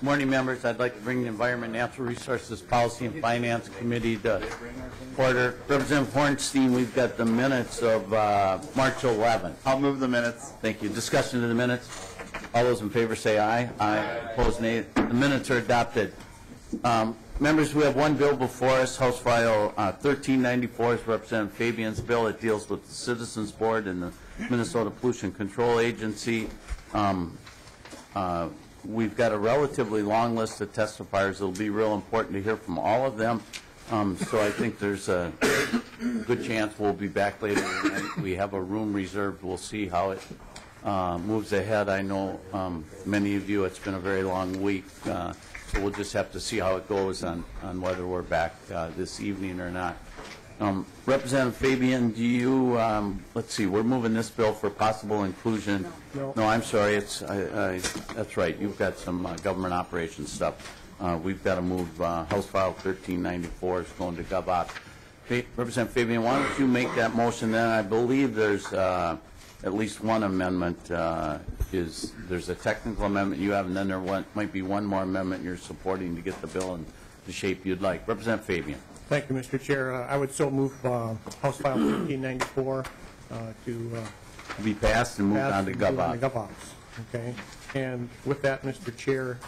Morning, members. I'd like to bring the Environment, Natural Resources Policy and Finance Committee to order. Representative Hornstein, we've got the minutes of March 11th. I'll move the minutes. Thank you. Discussion of the minutes. All those in favor say aye. Aye. Opposed, nay. The minutes are adopted. Members, we have one bill before us, House File 1394 is Representative Fabian's bill. It deals with the Citizens Board and the Minnesota Pollution Control Agency. We've got a relatively long list of testifiers. It'll be real important to hear from all of them. So I think there's a good chance we'll be back later tonight. We have a room reserved. We'll see how it moves ahead. I know many of you, it's been a very long week. So we'll just have to see how it goes on whether we're back this evening or not. Representative Fabian, do you, let's see, we're moving this bill for possible inclusion. No, I'm sorry, that's right, you've got some government operations stuff. We've got to move House File 1394, it's going to GovOps. Representative Fabian, why don't you make that motion then? I believe there's at least one amendment, there's a technical amendment you have, and then there might be one more amendment you're supporting to get the bill in the shape you'd like. Representative Fabian. Thank you, Mr. Chair. I would so move House File 1394 to be passed and moved on to GovOps. Okay. And with that, Mr. Chair,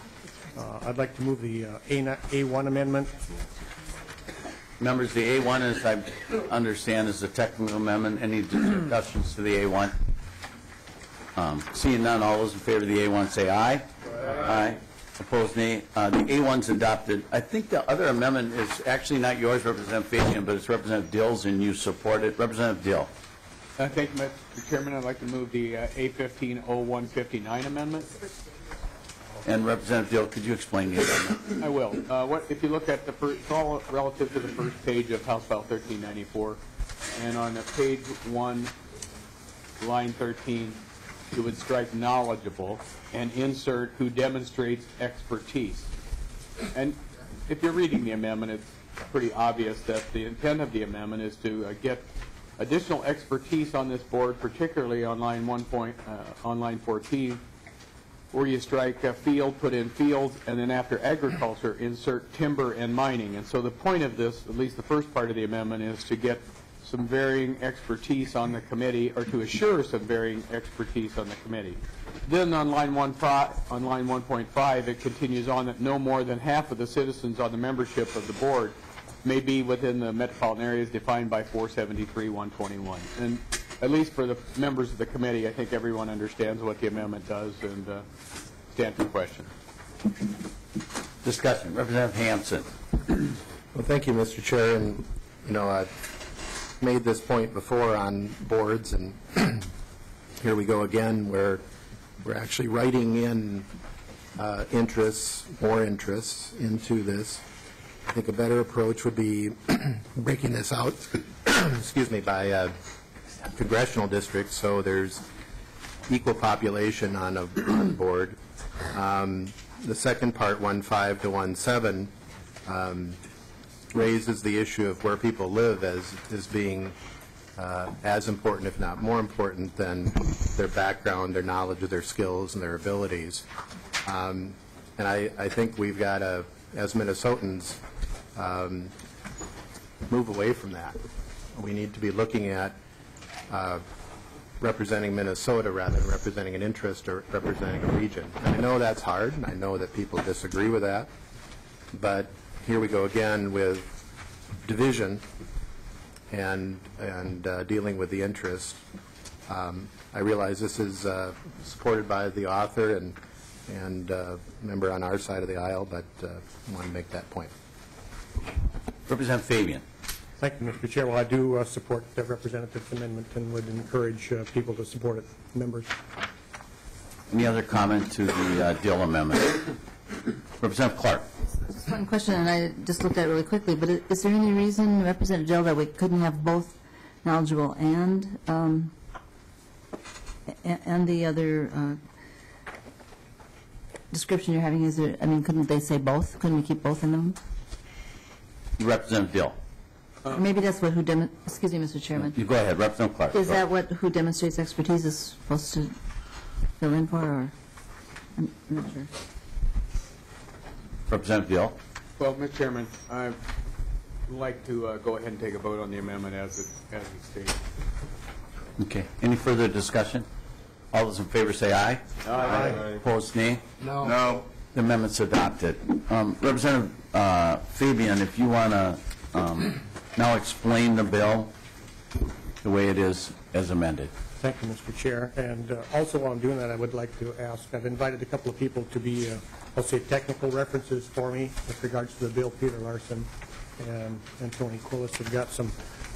I'd like to move the A1 amendment. Members, the A1, as I understand, is a technical amendment. Any discussions to the A1? Seeing none, all those in favor of the A1 say aye. Aye. Opposed, nay. The A1's adopted. I think the other amendment is actually not yours, Representative Fabian, but it's Representative Dill's, and you support it. Representative Dill. Thank you, Mr. Chairman. I'd like to move the A15-0159 amendment. And Representative Dill, could you explain the amendment? I will. If you look at the first, it's all relative to the first page of House File 1394, and on page 1, line 13, you would strike knowledgeable and insert who demonstrates expertise. And if you're reading the amendment, it's pretty obvious that the intent of the amendment is to get additional expertise on this board, particularly on line 14, where you strike a field, put in fields, and then after agriculture, insert timber and mining. And so the point of this, at least the first part of the amendment, is to get some varying expertise on the committee, or to assure some varying expertise on the committee. Then on line 1.5, it continues on that no more than half of the citizens on the membership of the board may be within the metropolitan areas defined by 473-121. And at least for the members of the committee, I think everyone understands what the amendment does, and stand for question. Discussion. Representative Hansen. Well, thank you, Mr. Chair. And, I've made this point before on boards, and here we go again, where we're actually writing in more interests into this. I think a better approach would be breaking this out, excuse me, by congressional districts, so there's equal population on a board. The second part, 1.5 to 1.7, raises the issue of where people live as being as important, if not more important, than their background, their knowledge of their skills and their abilities. And I think we've got to, as Minnesotans, move away from that. We need to be looking at representing Minnesota rather than representing an interest or representing a region. And I know that's hard, and I know that people disagree with that, but here we go again with division and dealing with the interest. I realize this is supported by the author and member on our side of the aisle, but I want to make that point. Representative Fabian. Thank you, Mr. Chair. Well, I do support the representative's amendment and would encourage people to support it. Members. Any other comment to the Dill amendment? Representative Clark. Just one question, and I just looked at it really quickly, but is there any reason, Representative Dill, that we couldn't have both knowledgeable and the other description you're having? Is there, couldn't they say both? Couldn't we keep both in them? Representative Dill. Or maybe that's what excuse me, Mr. Chairman. You go ahead, Representative Clark. Is that what who demonstrates expertise is supposed to fill in for, or I'm not sure. Representative Dill. Well, Mr. Chairman, I'd like to go ahead and take a vote on the amendment as it states. Okay. Any further discussion? All those in favor say aye. Aye. Opposed, nay. No. The amendment's adopted. Representative Fabian, if you want to now explain the bill the way it is as amended. Thank you, Mr. Chair. And also while I'm doing that, I would like to ask, I've invited a couple of people to be, I'll say, technical references for me with regards to the bill. Peter Larson and Tony Quillis have got some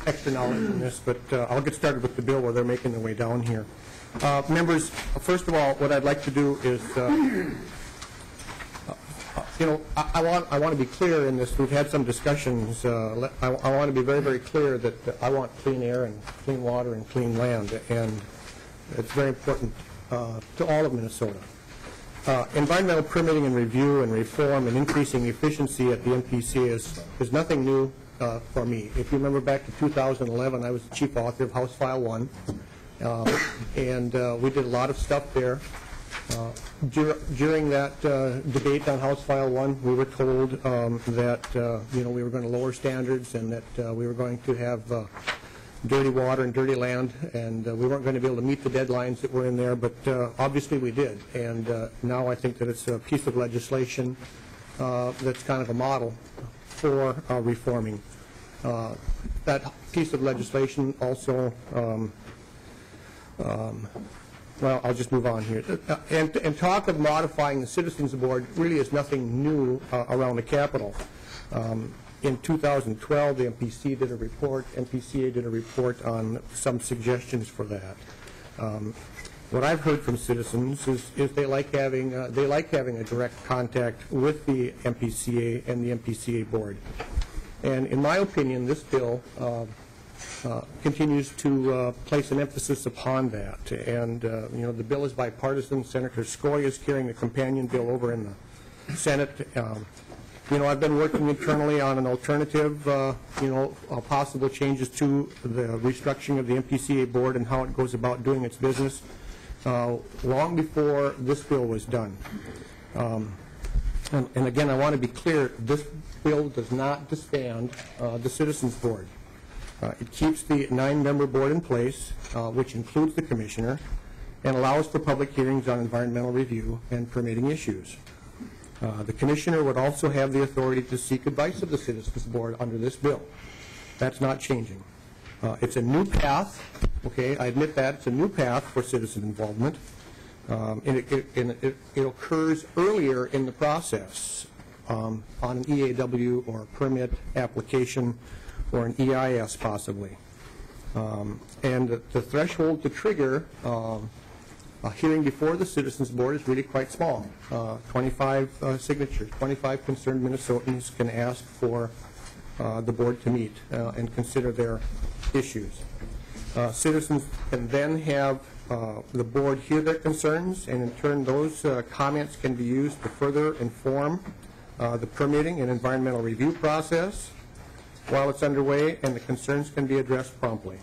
extra knowledge in this, but I'll get started with the bill while they're making their way down here. Members, first of all, what I'd like to do is, I want to be clear in this. We've had some discussions. I want to be very, very clear that I want clean air and clean water and clean land, and it's very important to all of Minnesota. Environmental permitting and review and reform and increasing efficiency at the MPC is nothing new for me. If you remember back to 2011, I was the chief author of House File 1, and we did a lot of stuff there. During that debate on House File 1, we were told that we were going to lower standards and that we were going to have dirty water and dirty land, and we weren't going to be able to meet the deadlines that were in there, but obviously we did. And now I think that it's a piece of legislation that's kind of a model for reforming. That piece of legislation also well, I'll just move on here. And talk of modifying the Citizens Board really is nothing new around the Capitol. In 2012, the MPCA did a report on some suggestions for that. What I've heard from citizens is they like having a direct contact with the MPCA and the MPCA board. And in my opinion, this bill continues to place an emphasis upon that. And the bill is bipartisan. Senator Scoy is carrying the companion bill over in the Senate. I've been working internally on an alternative, possible changes to the restructuring of the MPCA board and how it goes about doing its business long before this bill was done. And again, I want to be clear, this bill does not disband the Citizens Board. It keeps the 9-member board in place, which includes the commissioner, and allows for public hearings on environmental review and permitting issues. The commissioner would also have the authority to seek advice of the Citizens Board under this bill. That's not changing. It's a new path, okay, I admit that, it's a new path for citizen involvement, and it occurs earlier in the process on an EAW or a permit application or an EIS possibly. And the threshold to trigger a hearing before the Citizens Board is really quite small. 25 signatures, 25 concerned Minnesotans can ask for the board to meet and consider their issues. Citizens can then have the board hear their concerns, and in turn those comments can be used to further inform the permitting and environmental review process while it's underway, and the concerns can be addressed promptly.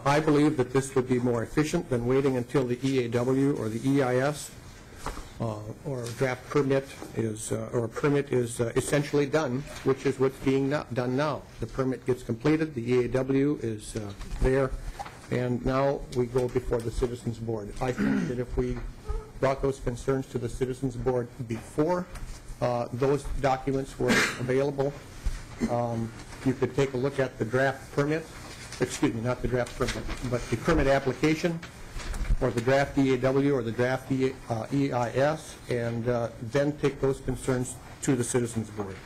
I believe that this would be more efficient than waiting until the EAW or the EIS or a draft permit is or a permit is essentially done, which is what's being done now. The permit gets completed, the EAW is there, and now we go before the Citizens Board. I think that if we brought those concerns to the Citizens Board before those documents were available, you could take a look at the draft permit. Excuse me, not the draft permit, but the permit application, or the draft EAW, or the draft EIS, and then take those concerns to the Citizens Board.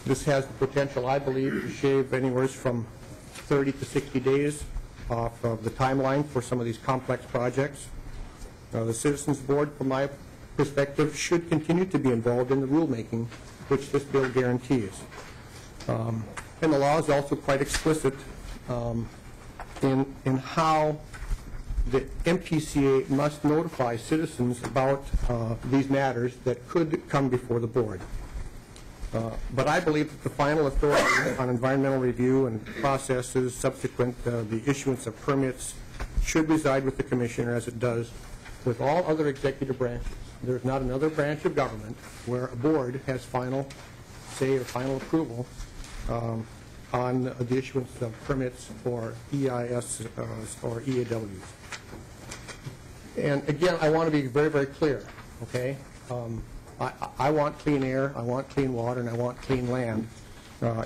This has the potential, I believe, to shave anywhere from 30 to 60 days off of the timeline for some of these complex projects. The Citizens Board, from my perspective, should continue to be involved in the rulemaking, which this bill guarantees. And the law is also quite explicit in how the MPCA must notify citizens about these matters that could come before the board. But I believe that the final authority on environmental review and processes subsequent the issuance of permits should reside with the commissioner, as it does with all other executive branches. There's not another branch of government where a board has final say or final approval on the issuance of permits for EIS or EAWs. And again, I want to be very, very clear, okay? I want clean air, I want clean water, and I want clean land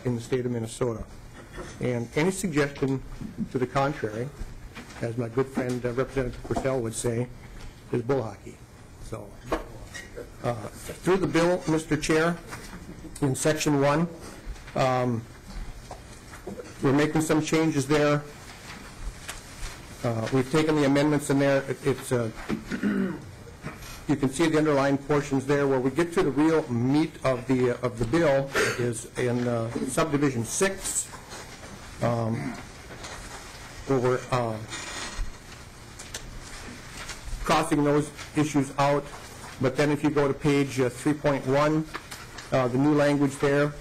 in the state of Minnesota. And any suggestion to the contrary, as my good friend Representative Purcell would say, is bull hockey. So, through the bill, Mr. Chair, in Section 1, we're making some changes there. We've taken the amendments in there. It's you can see the underlying portions there. Where we get to the real meat of the bill is in subdivision 6, where we're crossing those issues out. But then if you go to page 3.1, the new language there,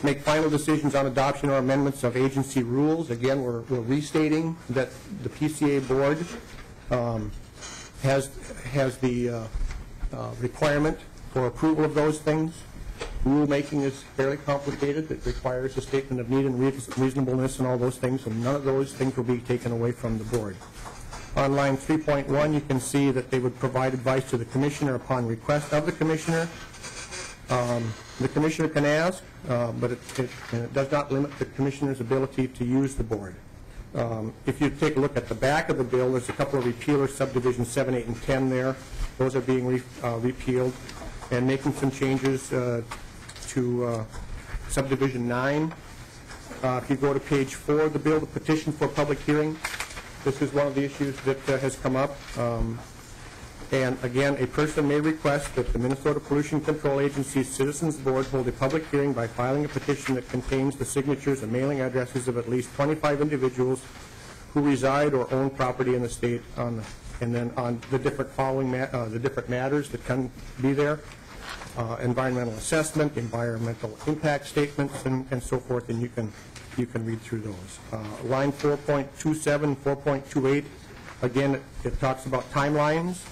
make final decisions on adoption or amendments of agency rules. Again, we're restating that the PCA board has the requirement for approval of those things. Rulemaking is fairly complicated. It requires a statement of need and reasonableness and all those things, and none of those things will be taken away from the board. On line 3.1, you can see that they would provide advice to the commissioner upon request of the commissioner. The commissioner can ask, but it does not limit the commissioner's ability to use the board. If you take a look at the back of the bill, there's a couple of repealers, subdivisions 7, 8, and 10 there. Those are being repealed, and making some changes to subdivision 9. If you go to page 4 of the bill, the petition for public hearing, this is one of the issues that has come up. And again, a person may request that the Minnesota Pollution Control Agency's Citizens Board hold a public hearing by filing a petition that contains the signatures and mailing addresses of at least 25 individuals who reside or own property in the state, and then on the different following the different matters that can be there: environmental assessment, environmental impact statements, and so forth. And you can read through those. Line 4.27, 4.28. Again, it talks about timelines.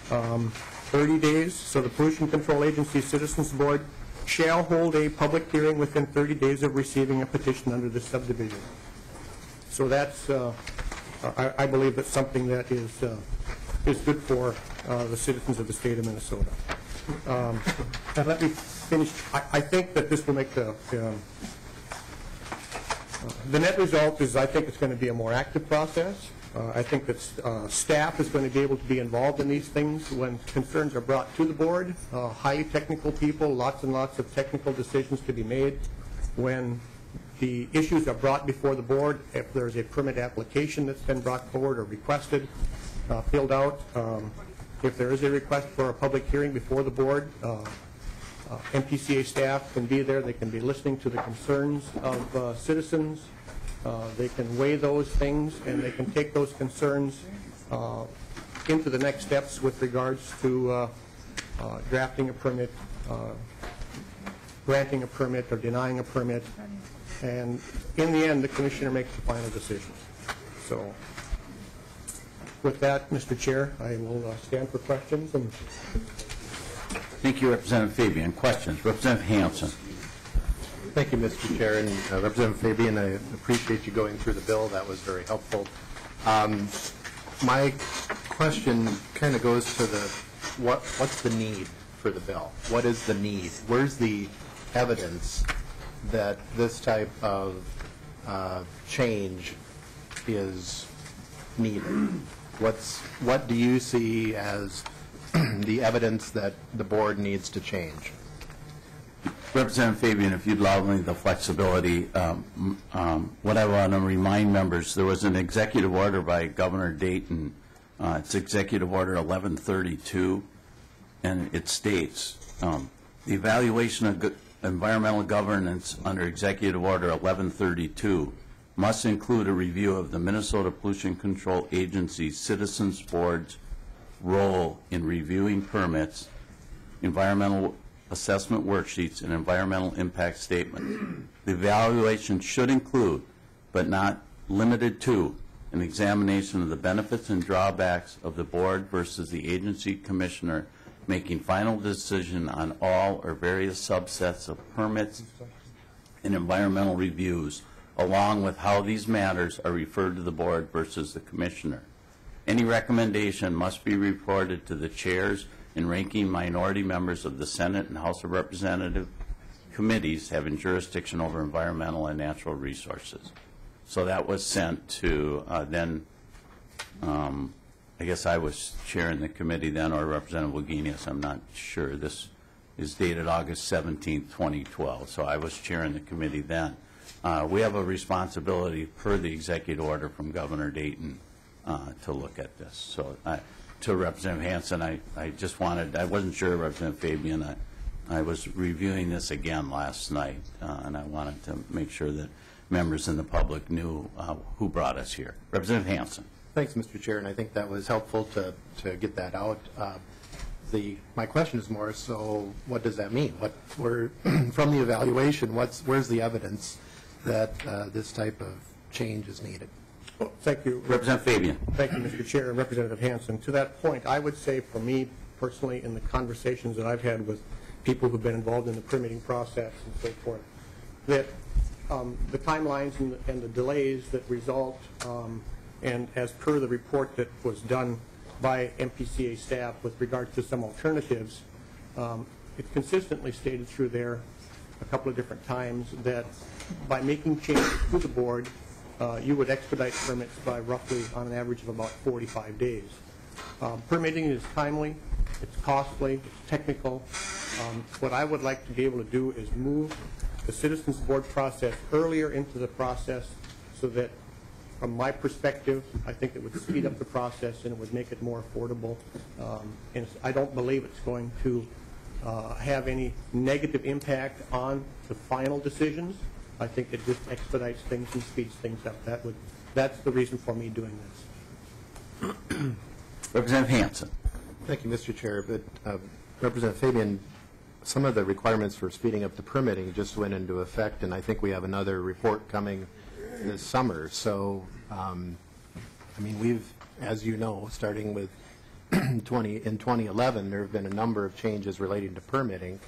30 days, so the Pollution Control Agency Citizens Board shall hold a public hearing within 30 days of receiving a petition under this subdivision. So that's, I believe that's something that is good for the citizens of the state of Minnesota. And let me finish. I think that this will make the net result is I think it's going to be a more active process. I think that staff is going to be able to be involved in these things when concerns are brought to the board. Highly technical people, lots and lots of technical decisions to be made. When the issues are brought before the board, if there's a permit application that's been brought forward or requested, filled out, if there is a request for a public hearing before the board, MPCA staff can be there. They can be listening to the concerns of citizens. They can weigh those things, and they can take those concerns into the next steps with regards to drafting a permit, granting a permit, or denying a permit. And in the end, the commissioner makes the final decision. So with that, Mr. Chair, I will stand for questions. And Thank you, Representative Fabian. Questions? Representative Hansen. Thank you, Mr. Chair, and Representative Fabian, I appreciate you going through the bill. That was very helpful. My question kind of goes to the what's the need for the bill? What is the need? Where's the evidence that this type of change is needed? What do you see as the evidence that the board needs to change? Representative Fabian, if you'd allow me the flexibility, what I want to remind members, there was an executive order by Governor Dayton. It's Executive Order 1132, and it states, the evaluation of environmental governance under Executive Order 1132 must include a review of the Minnesota Pollution Control Agency's Citizens Board's role in reviewing permits, environmental assessment worksheets, and environmental impact statements. The evaluation should include, but not limited to, an examination of the benefits and drawbacks of the board versus the agency commissioner making final decision on all or various subsets of permits and environmental reviews, along with how these matters are referred to the board versus the commissioner. Any recommendation must be reported to the chairs and ranking minority members of the Senate and House of Representatives committees having jurisdiction over environmental and natural resources. So that was sent to I guess I was chairing the committee then, or Representative Wagenius, I'm not sure. This is dated August 17, 2012, so I was chairing the committee then. We have a responsibility per the executive order from Governor Dayton to look at this. So to Representative Hansen, I just wanted, I wasn't sure, Representative Fabian, I was reviewing this again last night, and I wanted to make sure that members in the public knew who brought us here. Representative Hansen. Thanks, Mr. Chair, and I think that was helpful to get that out. My question is more so, what does that mean? From the evaluation, where's the evidence that this type of change is needed? well, thank you. Representative Fabian. Thank you, Mr. Chair, and Representative Hansen. To that point, I would say for me personally, in the conversations that I've had with people who've been involved in the permitting process and so forth, that the timelines and the delays that result, and as per the report that was done by MPCA staff with regard to some alternatives, it consistently stated through there a couple of different times that by making changes to the board, you would expedite permits by roughly on an average of about 45 days. Permitting is timely, it's costly, it's technical. What I would like to be able to do is move the Citizens Board process earlier into the process so that, from my perspective, I think it would speed up the process and it would make it more affordable. And I don't believe it's going to have any negative impact on the final decisions. I think it just expedites things and speeds things up. That's the reason for me doing this. Representative Hansen. Thank you, Mr. Chair. But Representative Fabian, some of the requirements for speeding up the permitting just went into effect, and I think we have another report coming this summer. So, I mean, we've, as you know, starting with in 2011, there have been a number of changes relating to permitting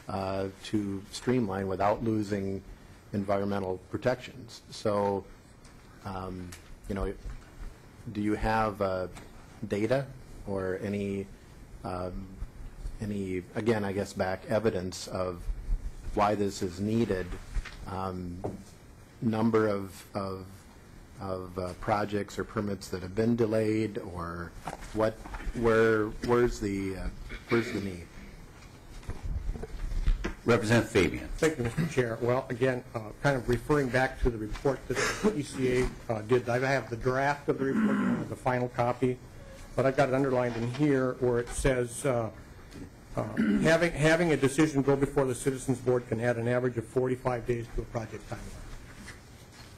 to streamline without losing environmental protections. So, you know, do you have data or any, again, I guess, back evidence of why this is needed? Number of projects or permits that have been delayed, or where's the need? Representative Fabian. Thank you, Mr. Chair. Well, again, kind of referring back to the report that the ECA did, I have the draft of the report, the final copy, but I've got it underlined in here where it says having a decision go before the Citizens Board can add an average of 45 days to a project timeline.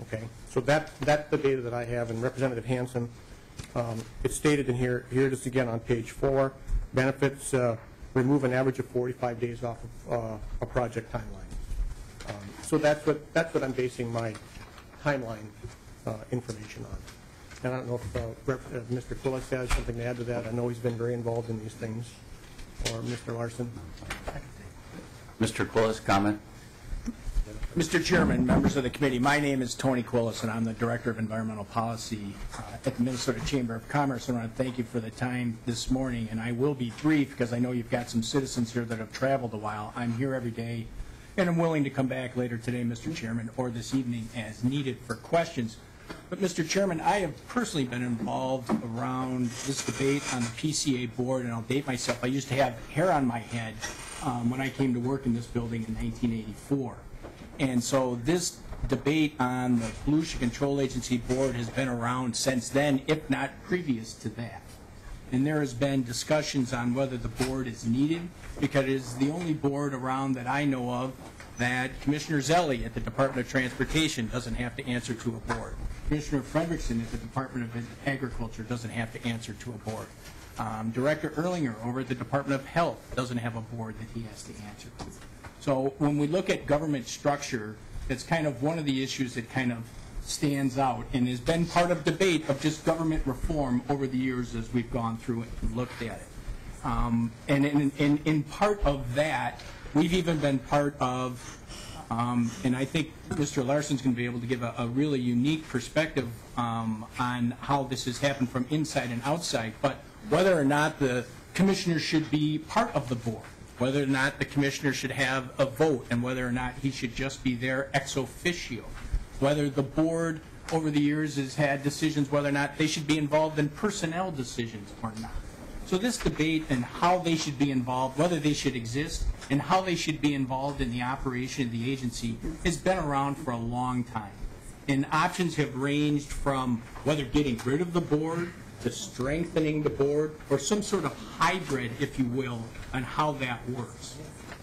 Okay, so that's the data that I have. And Representative Hansen, it's stated in here. Here it is again on page 4. Benefits remove an average of 45 days off of a project timeline. So that's what I'm basing my timeline information on. And I don't know if Mr. Quillis has something to add to that. I know he's been very involved in these things. Or Mr. Larson. Mr. Quillis, comment? Mr. Chairman, members of the committee, my name is Tony Quillis, and I'm the Director of Environmental Policy at the Minnesota Chamber of Commerce. I want to thank you for the time this morning, and I will be brief because I know you've got some citizens here that have traveled a while. I'm here every day, and I'm willing to come back later today, Mr. Chairman, or this evening as needed for questions. But, Mr. Chairman, I have personally been involved around this debate on the PCA board, and I'll date myself. I used to have hair on my head when I came to work in this building in 1984. And so this debate on the Pollution Control Agency board has been around since then, if not previous to that. And there has been discussions on whether the board is needed, because it is the only board around that I know of that Commissioner Zelli at the Department of Transportation doesn't have to answer to a board. Commissioner Frederickson at the Department of Agriculture doesn't have to answer to a board. Director Erlinger over at the Department of Health doesn't have a board that he has to answer to. So when we look at government structure, that's kind of one of the issues that kind of stands out and has been part of debate of just government reform over the years as we've gone through it and looked at it. And in part of that, we've even been part of, and I think Mr. Larson's going to be able to give a really unique perspective on how this has happened from inside and outside, but whether or not the commissioner should be part of the board, whether or not the commissioner should have a vote, and whether or not he should just be there ex officio, whether the board over the years has had decisions whether or not they should be involved in personnel decisions or not. So this debate and how they should be involved, whether they should exist, and how they should be involved in the operation of the agency has been around for a long time. And options have ranged from whether getting rid of the board to strengthening the board, or some sort of hybrid, if you will, on how that works.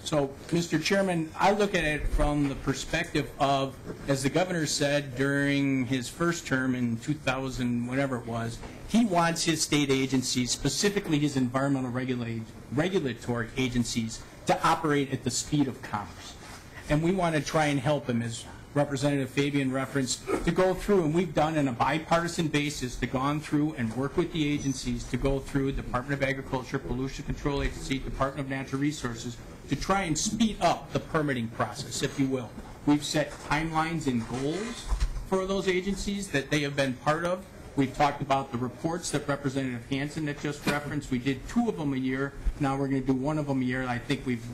So, Mr. Chairman, I look at it from the perspective of, as the governor said during his first term in 2000, whatever it was, he wants his state agencies, specifically his environmental regulatory agencies, to operate at the speed of commerce. And we want to try and help him, as Representative Fabian referenced, to go through, and we've done on a bipartisan basis, to gone through and work with the agencies to go through Department of Agriculture, Pollution Control Agency, Department of Natural Resources, to try and speed up the permitting process, if you will. We've set timelines and goals for those agencies that they have been part of. We've talked about the reports that Representative Hansen had just referenced. We did 2 of them a year. Now we're going to do 1 of them a year. I think we've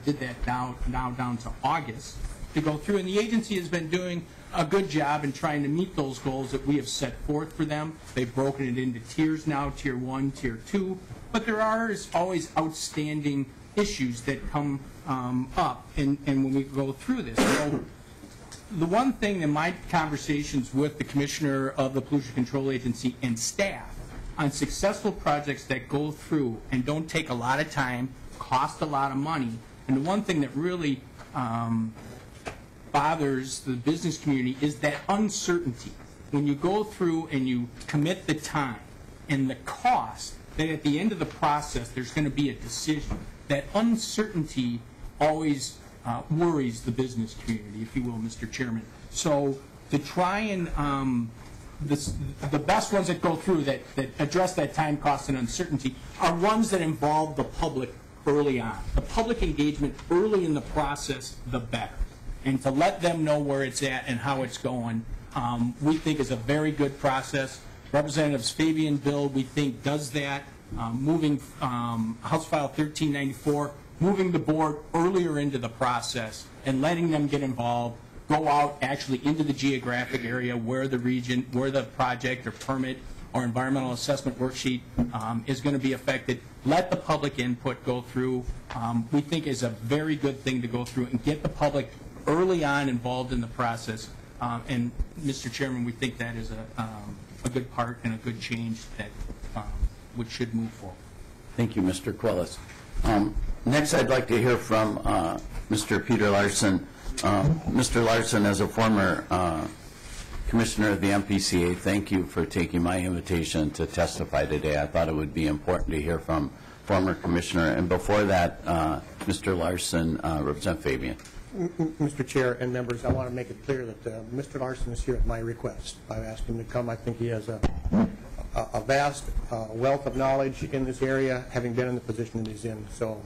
did that now down to August. to go through. And the agency has been doing a good job in trying to meet those goals that we have set forth for them. They've broken it into tiers now, Tier 1, Tier 2. But there are always outstanding issues that come up and when we go through this. So the one thing in my conversations with the Commissioner of the Pollution Control Agency and staff on successful projects that go through and don't take a lot of time, cost a lot of money, and the one thing that really bothers the business community is that uncertainty. When you go through and you commit the time and the cost, that at the end of the process there's going to be a decision. That uncertainty always worries the business community, if you will, Mr. Chairman. So to try and the best ones that go through that address that time, cost, and uncertainty are ones that involve the public early on. The public engagement early in the process, the better. And to let them know where it's at and how it's going, we think is a very good process. Representatives Fabian bill, we think, does that. Moving House File 1394, moving the board earlier into the process and letting them get involved, go out actually into the geographic area where the region, where the project or permit or environmental assessment worksheet is going to be affected. Let the public input go through. We think is a very good thing to go through and get the public early on involved in the process. And Mr. Chairman, we think that is a good part and a good change that which should move forward. Thank you, Mr. Quillis. Next, I'd like to hear from Mr. Peter Larson. Mr. Larson, as a former commissioner of the MPCA, thank you for taking my invitation to testify today. I thought it would be important to hear from former commissioner. And before that, Mr. Larson, Representative Fabian. Mr. Chair and members, I want to make it clear that Mr. Larson is here at my request. I've asked him to come. I think he has a vast wealth of knowledge in this area, having been in the position that he's in. So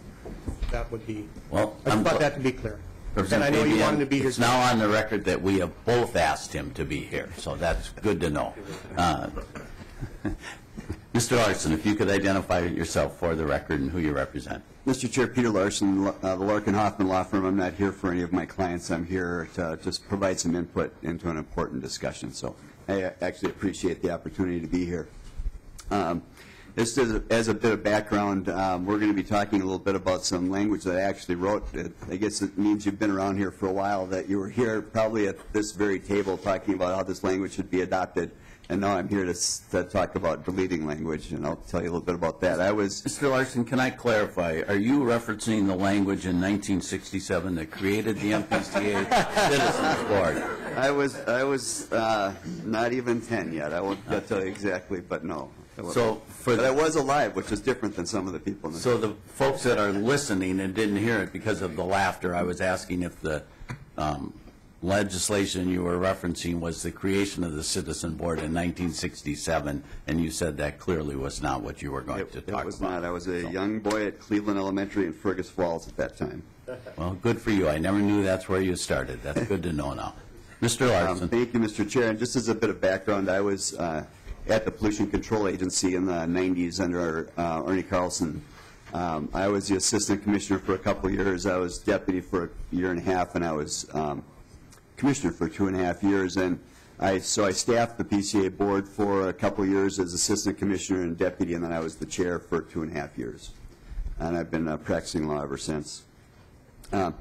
that would be, well, I just want that to be clear. And I know you wanted to be here. It's now on the record that we have both asked him to be here, so that's good to know. Mr. Larson, if you could identify yourself for the record and who you represent. Mr. Chair, Peter Larson, the Larkin Hoffman Law Firm. I'm not here for any of my clients. I'm here to just provide some input into an important discussion. So I actually appreciate the opportunity to be here. Just as a bit of background, we're going to be talking a little bit about some language that I actually wrote. I guess it means you've been around here for a while, that you were here probably at this very table talking about how this language should be adopted. And now I'm here to talk about deleting language, and I'll tell you a little bit about that. Mr. Larson, can I clarify? Are you referencing the language in 1967 that created the MPCA Citizens Board? I was not even 10 yet. I won't tell you exactly, but no. But I was alive, which is different than some of the people in the So the folks that are listening and didn't hear it because of the laughter, I was asking if the legislation you were referencing was the creation of the Citizen Board in 1967, and you said that clearly was not what you were going to talk about. It was not. I was a young boy at Cleveland Elementary in Fergus Falls at that time. Well, good for you. I never knew that's where you started. That's good to know now. Mr. Larson. Thank you, Mr. Chair. And just as a bit of background, I was at the Pollution Control Agency in the 90s under Ernie Carlson. I was the assistant commissioner for a couple of years. I was deputy for a year and a half, and I was commissioner for 2.5 years. And so I staffed the PCA board for a couple of years as assistant commissioner and deputy, and then I was the chair for 2.5 years. And I've been practicing law ever since. I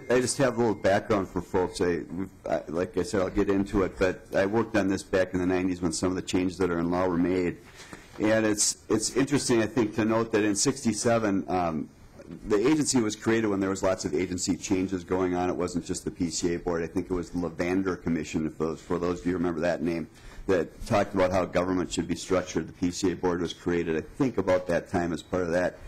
just have a little background for folks. Like I said, I'll get into it, but I worked on this back in the 90s when some of the changes that are in law were made. And it's interesting, I think, to note that in 67, the agency was created when there was lots of agency changes going on. It wasn't just the PCA board. I think it was the Levander Commission, for those of you who remember that name, that talked about how government should be structured. The PCA board was created, I think, about that time as part of that.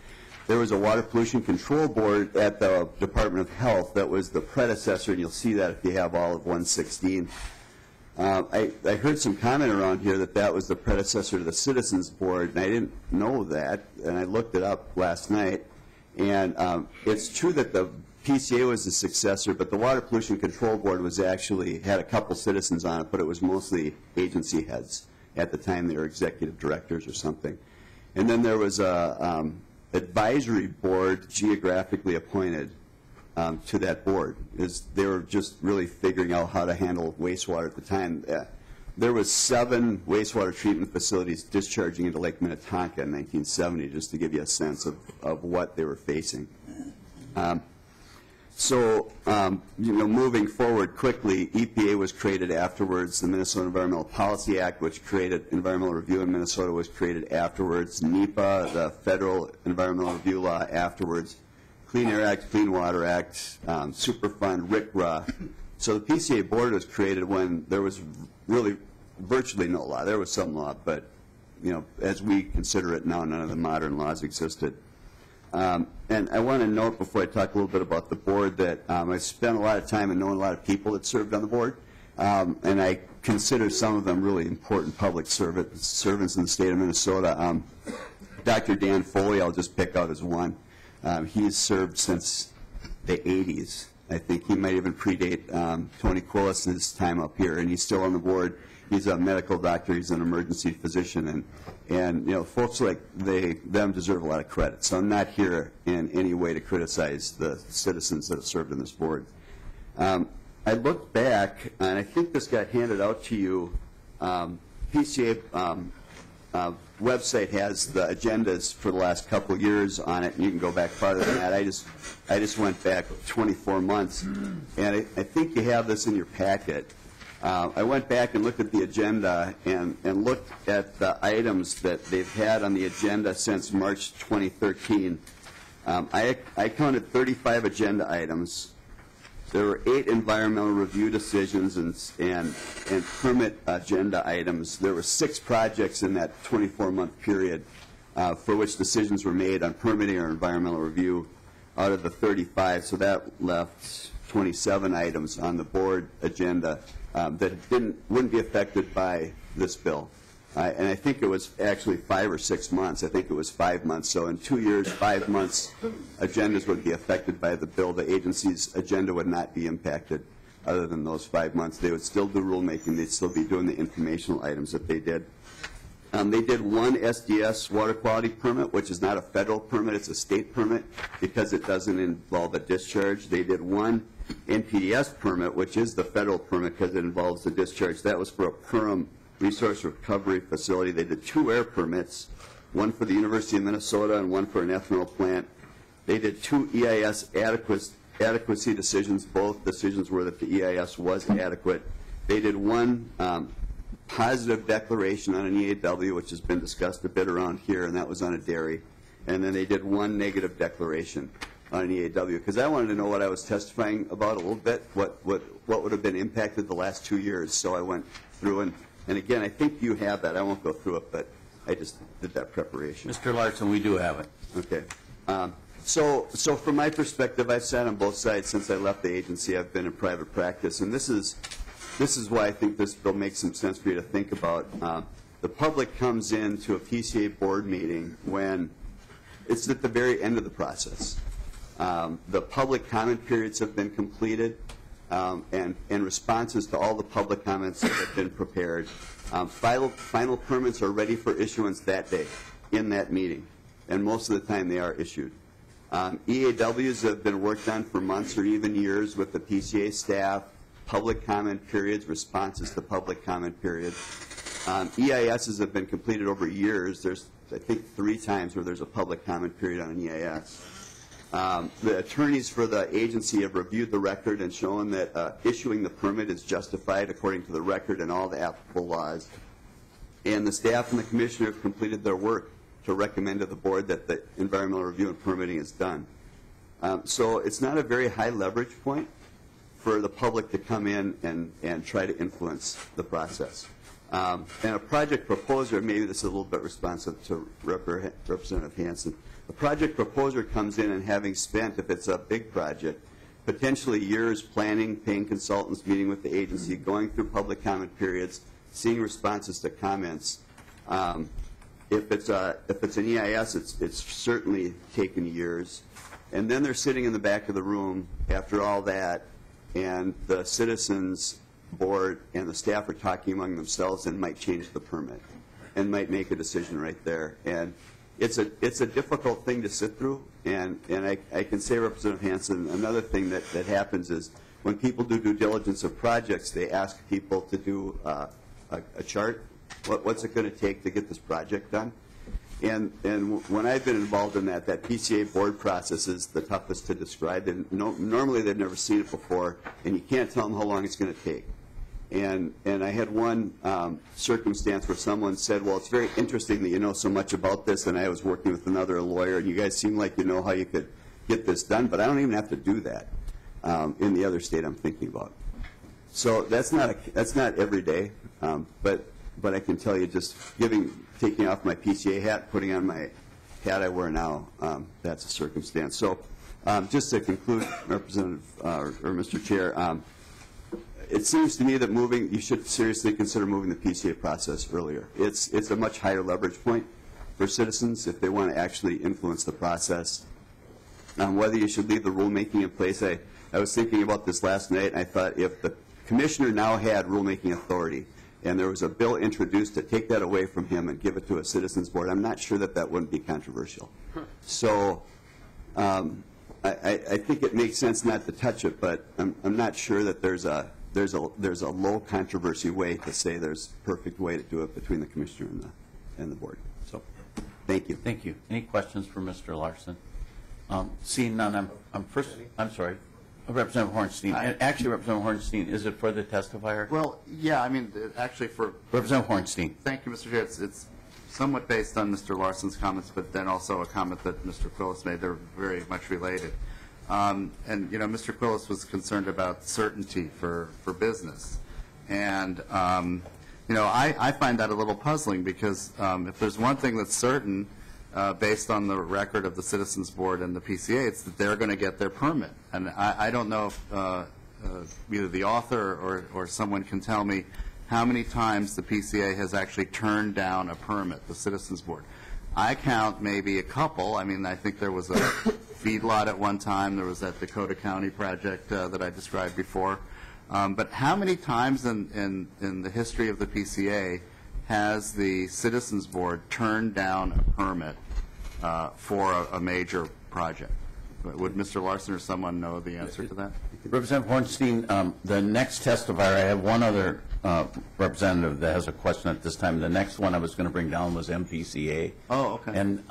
There was a Water Pollution Control Board at the Department of Health that was the predecessor, and you'll see that if you have all of 116. I heard some comment around here that was the predecessor to the Citizens Board, and I didn't know that, and I looked it up last night. And it's true that the PCA was the successor, but the Water Pollution Control Board had a couple citizens on it, but it was mostly agency heads. At the time, they were executive directors or something. And then there was a advisory board geographically appointed to that board. They were just really figuring out how to handle wastewater at the time. There was 7 wastewater treatment facilities discharging into Lake Minnetonka in 1970, just to give you a sense of what they were facing. Moving forward quickly, EPA was created afterwards. The Minnesota Environmental Policy Act, which created environmental review in Minnesota, was created afterwards. NEPA, the Federal Environmental Review Law, afterwards. Clean Air Act, Clean Water Act, Superfund, RCRA. So the PCA board was created when there was really virtually no law. There was some law, but as we consider it now, none of the modern laws existed. And I want to note before I talk a little bit about the board that I spent a lot of time and knowing a lot of people that served on the board, and I consider some of them really important public servants in the state of Minnesota. Dr. Dan Foley, I'll just pick out as one. He's served since the 80s. I think he might even predate Tony Quillis's time up here, and he's still on the board. He's a medical doctor. He's an emergency physician, and folks like them deserve a lot of credit. So I'm not here in any way to criticize the citizens that have served on this board. I looked back, and I think this got handed out to you. PCA website has the agendas for the last couple of years on it, and you can go back farther than that. I just went back 24 months, and I think you have this in your packet. I went back and looked at the agenda and looked at the items that they've had on the agenda since March 2013. I counted 35 agenda items. There were 8 environmental review decisions and permit agenda items. There were 6 projects in that 24-month period for which decisions were made on permitting or environmental review out of the 35. So that left 27 items on the board agenda that wouldn't be affected by this bill. And I think it was actually 5 or 6 months. I think it was 5 months. So in 2 years, 5 months, agendas would be affected by the bill. The agency's agenda would not be impacted other than those 5 months. They would still do rulemaking. They'd still be doing the informational items that they did. They did 1 SDS water quality permit, which is not a federal permit. It's a state permit because it doesn't involve a discharge. They did 1 NPDES permit, which is the federal permit because it involves the discharge. That was for a Perham resource recovery facility. They did 2 air permits, 1 for the University of Minnesota and 1 for an ethanol plant. They did 2 EIS adequacy decisions. Both decisions were that the EIS was adequate. They did 1 positive declaration on an EAW, which has been discussed a bit around here, and that was on a dairy. And then they did 1 negative declaration on an EAW, because I wanted to know what I was testifying about a little bit, what would have been impacted the last 2 years. So I went through, and again, I think you have that. I won't go through it, but I just did that preparation. Mr. Larson, we do have it. Okay. So from my perspective, I've sat on both sides since I left the agency. I've been in private practice, and this is why I think this bill makes some sense for you to think about. The public comes into a PCA board meeting when it's at the very end of the process. The public comment periods have been completed, and responses to all the public comments have been prepared. Final permits are ready for issuance that day in that meeting, and most of the time they are issued. EAWs have been worked on for months or even years with the PCA staff, public comment periods, responses to public comment periods. EISs have been completed over years. There's, I think, 3 times where there's a public comment period on an EIS. The attorneys for the agency have reviewed the record and shown that issuing the permit is justified according to the record and all the applicable laws. And the staff and the commissioner have completed their work to recommend to the board that the environmental review and permitting is done. So it's not a very high leverage point for the public to come in and try to influence the process. And a project proposer, maybe this is a little bit responsive to Representative Hansen. A project proposer comes in and having spent, if it's a big project, potentially years planning, paying consultants, meeting with the agency, going through public comment periods, seeing responses to comments. If it's an EIS, it's certainly taken years. And then they're sitting in the back of the room after all that, and the citizens board and the staff are talking among themselves and might change the permit and might make a decision right there. And it's a difficult thing to sit through, and I can say, Representative Hansen, another thing that happens is when people do due diligence of projects, they ask people to do a chart. What's it going to take to get this project done? And when I've been involved in that PCA board process is the toughest to describe. And normally they've never seen it before, and you can't tell them how long it's going to take. And I had one circumstance where someone said, well, it's very interesting that you know so much about this, and I was working with another lawyer, and you guys seem like you know how you could get this done, but I don't even have to do that in the other state I'm thinking about. So that's not every day, but I can tell you just taking off my PCA hat, putting on my hat I wear now, that's a circumstance. So just to conclude, Representative or Mr. Chair, it seems to me that you should seriously consider moving the PCA process earlier. It's a much higher leverage point for citizens if they want to actually influence the process. Whether you should leave the rulemaking in place, I was thinking about this last night, and I thought if the commissioner now had rulemaking authority and there was a bill introduced to take that away from him and give it to a citizens board, I'm not sure that wouldn't be controversial. So I think it makes sense not to touch it, but I'm not sure that there's a low controversy way to say there's a perfect way to do it between the commissioner and the board. So thank you. Thank you. Any questions for Mr. Larson? Seeing none, I'm sorry. Representative Hornstein. Actually, Representative Hornstein, is it for the testifier? Well, yeah, I mean, actually for... Representative Hornstein. Thank you, Mr. Chair. It's somewhat based on Mr. Larson's comments, but then also a comment that Mr. Quillis made. They're very much related. And, you know, Mr. Quillis was concerned about certainty for business. And, you know, I find that a little puzzling because if there's one thing that's certain, based on the record of the Citizens Board and the PCA, it's that they're going to get their permit. And I don't know if either the author or someone can tell me how many times the PCA has actually turned down a permit, the Citizens Board. I count maybe a couple. I mean, I think there was a feedlot at one time. There was that Dakota County project that I described before. But how many times in the history of the PCA has the Citizens Board turned down a permit for a major project? Would Mr. Larson or someone know the answer to that? Representative Hornstein, the next testifier, I have one other representative that has a question at this time. The next one I was going to bring down was MPCA. Oh, okay. And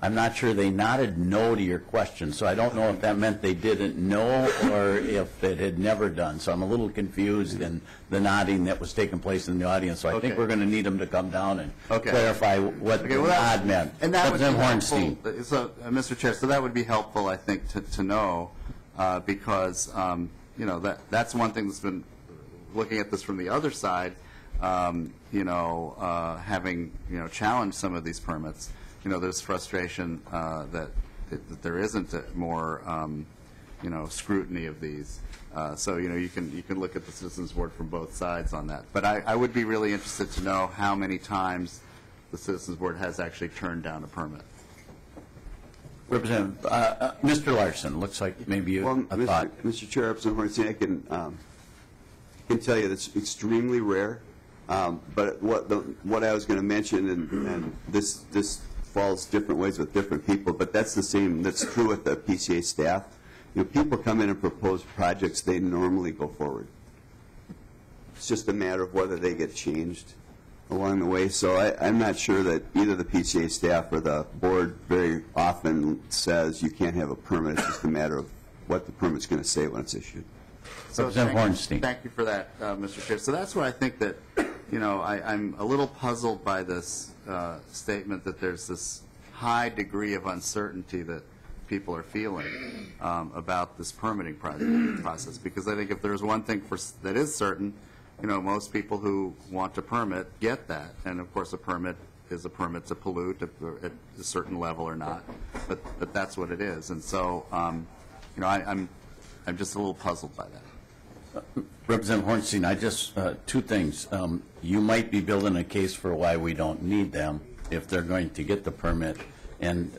I'm not sure they nodded no to your question, so I don't know if that meant they didn't know or if it had never done. So I'm a little confused in the nodding that was taking place in the audience. So I think we're going to need them to come down and clarify what the nod meant. And that would be Hornstein. helpful. So, Mr. Chair, so that would be helpful, I think, to know because, you know, that's one thing that's been looking at this from the other side, you know, having, you know, challenged some of these permits. You know, there's frustration that there isn't more, you know, scrutiny of these. So, you know, you can look at the Citizens Board from both sides on that. But I would be really interested to know how many times the Citizens Board has actually turned down a permit. Representative, Mr. Larson, looks like maybe you a thought. Mr. Chair, Representative Hornstein, I can tell you that's extremely rare. But what I was going to mention, and this falls different ways with different people, but that's the same. That's true with the PCA staff. You know, people come in and propose projects, they normally go forward. It's just a matter of whether they get changed along the way. So I'm not sure that either the PCA staff or the board very often says you can't have a permit. It's just a matter of what the permit's going to say when it's issued. So Hornstein. Thank you for that, Mr. Chair. So that's where I think that, you know, I'm a little puzzled by this statement that there's this high degree of uncertainty that people are feeling about this permitting process. Because I think if there's one thing that is certain, you know, most people who want to permit get that. And, of course, a permit is a permit to pollute at a certain level or not. But that's what it is. And so, you know, I'm just a little puzzled by that. Representative Hornstein, I just, two things. You might be building a case for why we don't need them if they're going to get the permit. And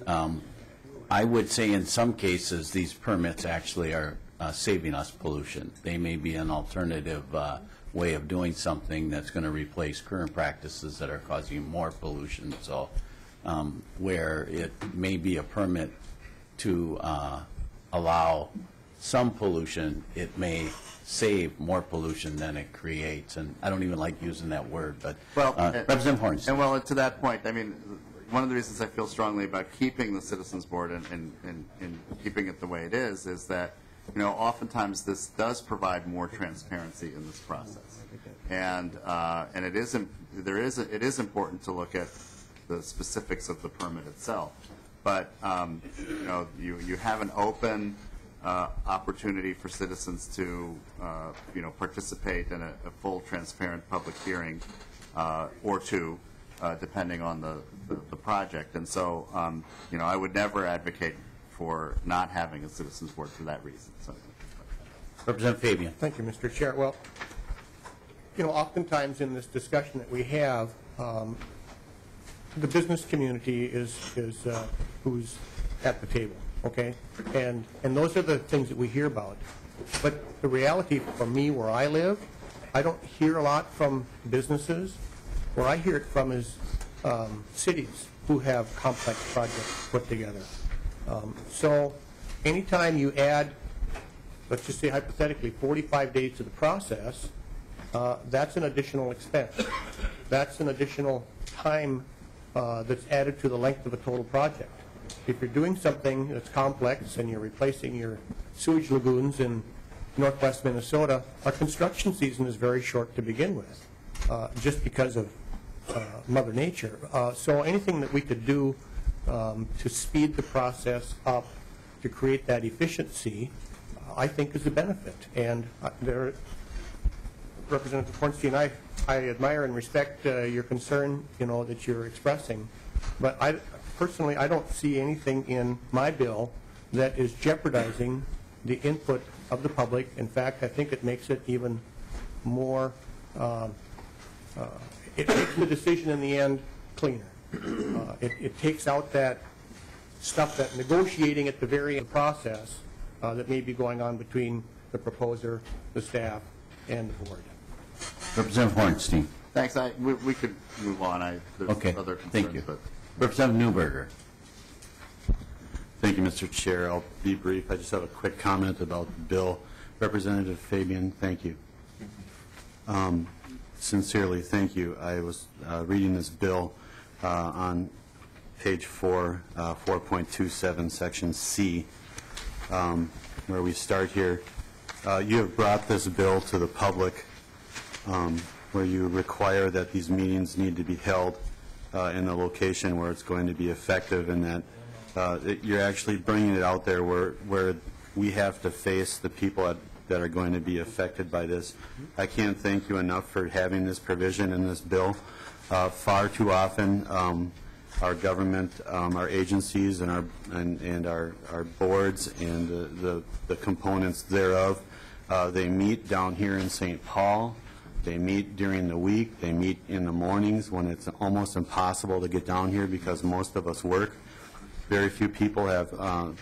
I would say in some cases these permits actually are saving us pollution. They may be an alternative way of doing something that's going to replace current practices that are causing more pollution. So where it may be a permit to allow some pollution, it may save more pollution than it creates. And I don't even like using that word, but Representative Horns. And well, to that point, I mean, one of the reasons I feel strongly about keeping the Citizens Board and keeping it the way it is that, you know, oftentimes this does provide more transparency in this process. And it is important to look at the specifics of the permit itself. But, you know, you have an open opportunity for citizens to, you know, participate in a full, transparent public hearing or two, depending on the project. And so, you know, I would never advocate for not having a Citizens Board for that reason. So. Representative Fabian. Thank you, Mr. Chair. Well, you know, oftentimes in this discussion that we have, the business community is who's at the table, okay? And those are the things that we hear about. But the reality for me, where I live, I don't hear a lot from businesses. Where I hear it from is cities who have complex projects put together. So anytime you add, let's just say hypothetically, 45 days to the process, that's an additional expense. That's an additional time that's added to the length of a total project. If you're doing something that's complex and you're replacing your sewage lagoons in northwest Minnesota, our construction season is very short to begin with, just because of Mother Nature. So anything that we could do to speed the process up, to create that efficiency, I think is a benefit. And Representative Hornstein, I admire and respect your concern, you know, that you're expressing. But personally, I don't see anything in my bill that is jeopardizing the input of the public. In fact, I think it makes it even more, it makes the decision in the end cleaner. It takes out that stuff, that negotiating at the very end process that may be going on between the proposer, the staff, and the board. Representative Hornstein. Thanks. We could move on. There's Okay. other concerns. Thank you. But Representative Newberger. Thank you, Mr. Chair. I'll be brief. I just have a quick comment about the bill. Representative Fabian, thank you. Sincerely, thank you. I was reading this bill on page 4, 4.27, section C, where we start here. You have brought this bill to the public where you require that these meetings need to be held in a location where it's going to be effective, and that you're actually bringing it out there where we have to face the people that are going to be affected by this. I can't thank you enough for having this provision in this bill. Far too often, our government, our agencies, and our boards and the components thereof, they meet down here in St. Paul. They meet during the week. They meet in the mornings when it's almost impossible to get down here because most of us work. Very few people have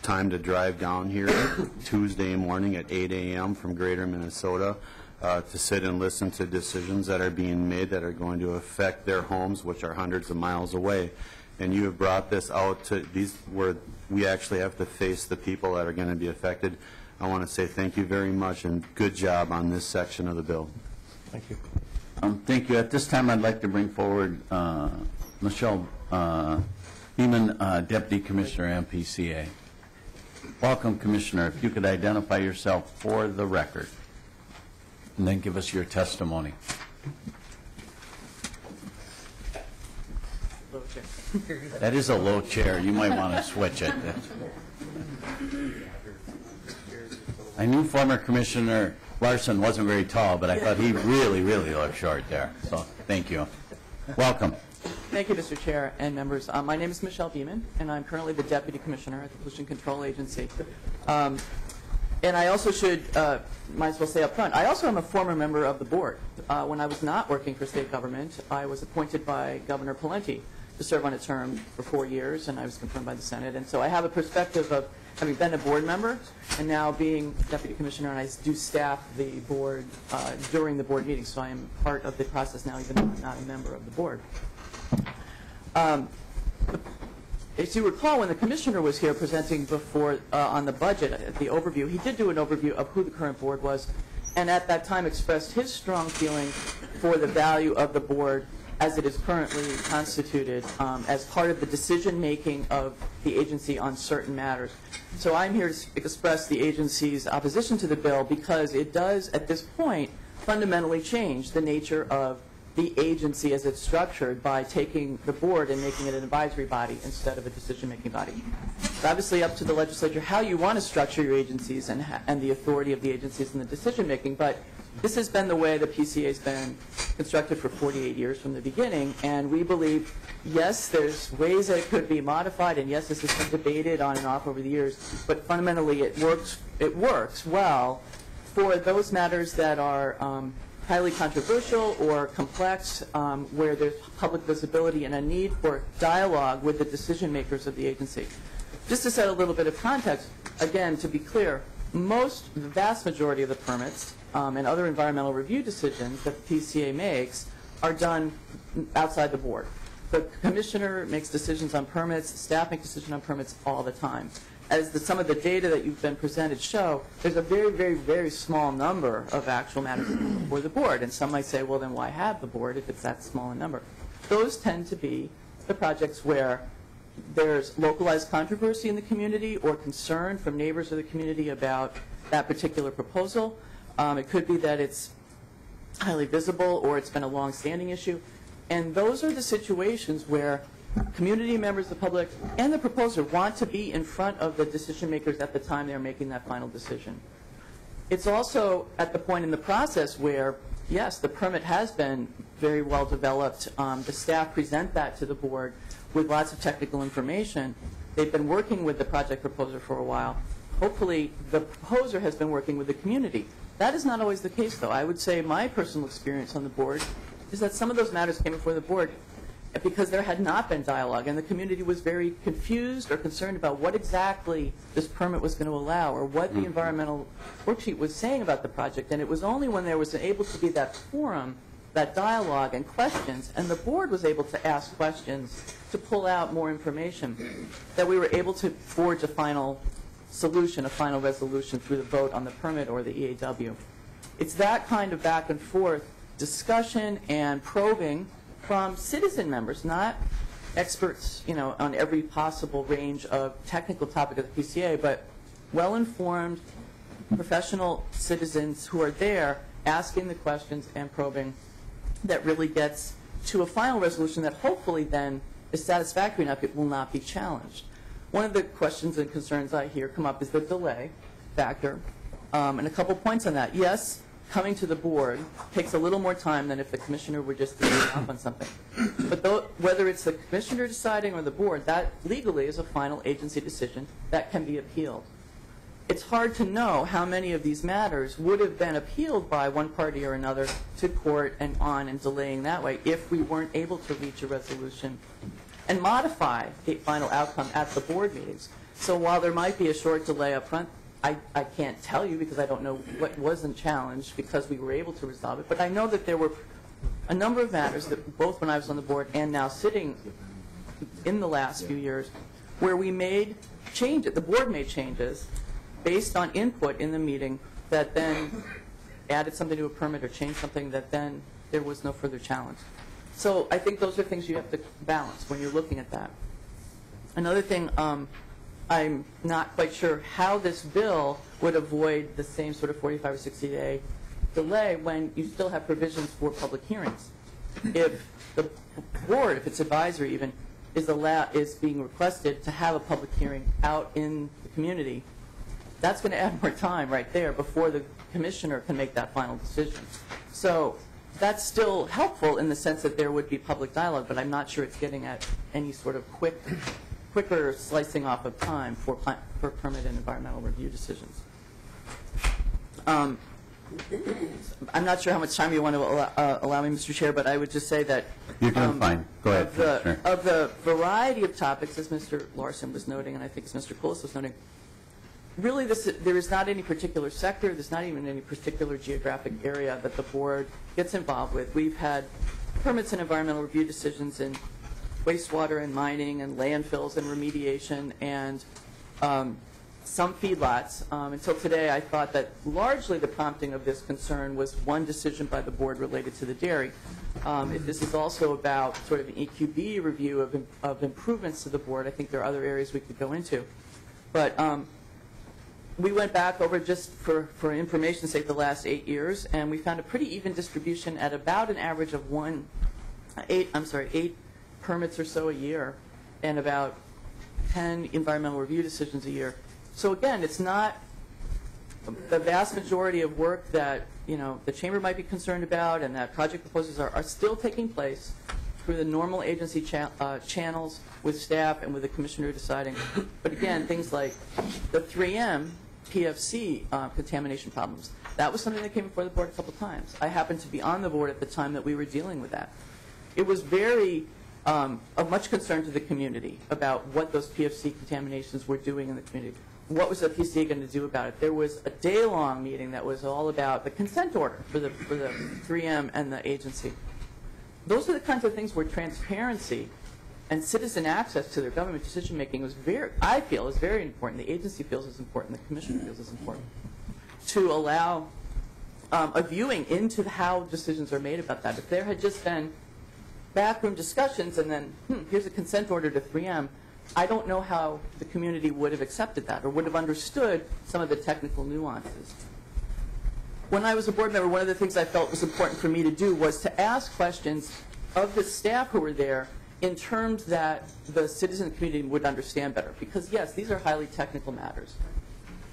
time to drive down here Tuesday morning at 8 a.m. from greater Minnesota to sit and listen to decisions that are being made that are going to affect their homes, which are hundreds of miles away. And you have brought this out to these where we actually have to face the people that are going to be affected. I want to say thank you very much and good job on this section of the bill. Thank you. Thank you. At this time, I'd like to bring forward Michelle Beeman, Deputy Commissioner, MPCA. Welcome, Commissioner. If you could identify yourself for the record, and then give us your testimony. That is a low chair. You might want to switch it. I knew former Commissioner Larson wasn't very tall, but I thought he really, really looked short there. So thank you. Welcome. Thank you, Mr. Chair and members. My name is Michelle Beeman, and I'm currently the Deputy Commissioner at the Pollution Control Agency. And I also might as well say up front, I also am a former member of the board. When I was not working for state government, I was appointed by Governor Pawlenty to serve on a term for 4 years, and I was confirmed by the Senate. And so I have a perspective of having been a board member and now being Deputy Commissioner, and I do staff the board during the board meetings, so I am part of the process now, even though I'm not a member of the board. as you recall, when the commissioner was here presenting before on the budget, the overview, he did do an overview of who the current board was, and at that time expressed his strong feeling for the value of the board as it is currently constituted as part of the decision-making of the agency on certain matters. So I'm here to express the agency's opposition to the bill because it does, at this point, fundamentally change the nature of the agency as it's structured by taking the board and making it an advisory body instead of a decision-making body. It's obviously up to the legislature how you want to structure your agencies and the authority of the agencies in the decision-making, but this has been the way the PCA has been constructed for 48 years from the beginning, and we believe, yes, there's ways that it could be modified, and yes, this has been debated on and off over the years, but fundamentally it works well for those matters that are highly controversial or complex, where there's public visibility and a need for dialogue with the decision makers of the agency. Just to set a little bit of context, again, to be clear, the vast majority of the permits and other environmental review decisions that the PCA makes are done outside the board. The commissioner makes decisions on permits, staff make decisions on permits all the time. As some of the data that you've been presented show, there's a very, very, very small number of actual matters before the board. And some might say, well, then why have the board if it's that small a number? Those tend to be the projects where there's localized controversy in the community or concern from neighbors of the community about that particular proposal. It could be that it's highly visible or it's been a long-standing issue. And those are the situations where community members, the public, and the proposer want to be in front of the decision makers at the time they're making that final decision. It's also at the point in the process where, yes, the permit has been very well developed. The staff present that to the board with lots of technical information. They've been working with the project proposer for a while. Hopefully, the proposer has been working with the community. That is not always the case, though. I would say my personal experience on the board is that some of those matters came before the board because there had not been dialogue, and the community was very confused or concerned about what exactly this permit was going to allow or what the environmental worksheet was saying about the project. And it was only when there was able to be that forum, that dialogue and questions, and the board was able to ask questions to pull out more information, that we were able to forge a final solution, a final resolution through the vote on the permit or the EAW. It's that kind of back and forth discussion and probing from citizen members, not experts, on every possible range of technical topic of the PCA, but well-informed professional citizens who are there asking the questions and probing that really gets to a final resolution that hopefully then is satisfactory enough it will not be challenged. One of the questions and concerns I hear come up is the delay factor, and a couple points on that. Yes, coming to the board takes a little more time than if the commissioner were just signing off on something. But whether it's the commissioner deciding or the board, that legally is a final agency decision that can be appealed. It's hard to know how many of these matters would have been appealed by one party or another to court and on and delaying that way if we weren't able to reach a resolution and modify the final outcome at the board meetings. So while there might be a short delay up front, I can't tell you because I don't know what wasn't challenged because we were able to resolve it. But I know that there were a number of matters that both when I was on the board and now sitting in the last few years where we made changes, the board made changes based on input in the meeting that then added something to a permit or changed something that then there was no further challenge. So I think those are things you have to balance when you're looking at that. Another thing, I'm not quite sure how this bill would avoid the same sort of 45 or 60-day delay when you still have provisions for public hearings. If the board, if it's advisory even, is being requested to have a public hearing out in the community, that's going to add more time right there before the commissioner can make that final decision. So that's still helpful in the sense that there would be public dialogue, but I'm not sure it's getting at any sort of quicker slicing off of time for permit and environmental review decisions. I'm not sure how much time you want to allow me, Mr. Chair, but I would just say that You're doing fine. Go ahead, of the variety of topics, as Mr. Larson was noting, and I think as Mr. Poulos was noting, really there is not any particular sector, there's not even any particular geographic area that the board gets involved with. We've had permits and environmental review decisions in wastewater and mining and landfills and remediation and some feedlots. Until today, I thought that largely the prompting of this concern was one decision by the board related to the dairy. If this is also about sort of an EQB review of improvements to the board, I think there are other areas we could go into. But we went back over, just for information's sake, the last 8 years, and we found a pretty even distribution at about an average of 8 permits or so a year, and about 10 environmental review decisions a year. So again, it's not the vast majority of work that the chamber might be concerned about, and that project proposals are still taking place through the normal agency channels with staff and with the commissioner deciding. But again, things like the 3M PFC contamination problems, that was something that came before the board a couple times. I happened to be on the board at the time that we were dealing with that. It was very of much concern to the community about what those PFC contaminations were doing in the community. What was the PCA going to do about it? There was a day-long meeting that was all about the consent order for the 3M and the agency. Those are the kinds of things where transparency and citizen access to their government decision-making was I feel is very important. The agency feels is important. The commissioner feels is important. To allow a viewing into how decisions are made about that. If there had just been backroom discussions and then, here's a consent order to 3M, I don't know how the community would have accepted that or would have understood some of the technical nuances. When I was a board member, one of the things I felt was important for me to do was to ask questions of the staff who were there in terms that the citizen community would understand better. Because yes, these are highly technical matters.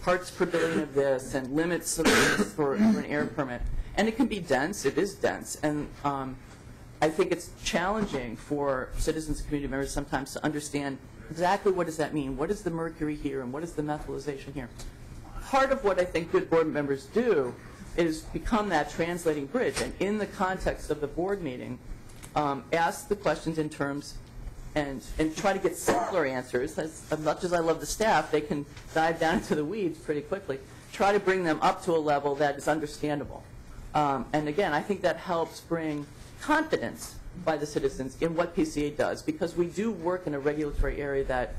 Parts per billion of this and limits of this for an air permit. And it can be dense, it is dense. And I think it's challenging for citizens and community members sometimes to understand exactly what does that mean. What is the mercury here and what is the methylization here? Part of what I think good board members do is become that translating bridge. And in the context of the board meeting, ask the questions in terms and try to get simpler answers. As much as I love the staff, they can dive down into the weeds pretty quickly. Try to bring them up to a level that is understandable. And again, I think that helps bring confidence by the citizens in what PCA does, because we do work in a regulatory area that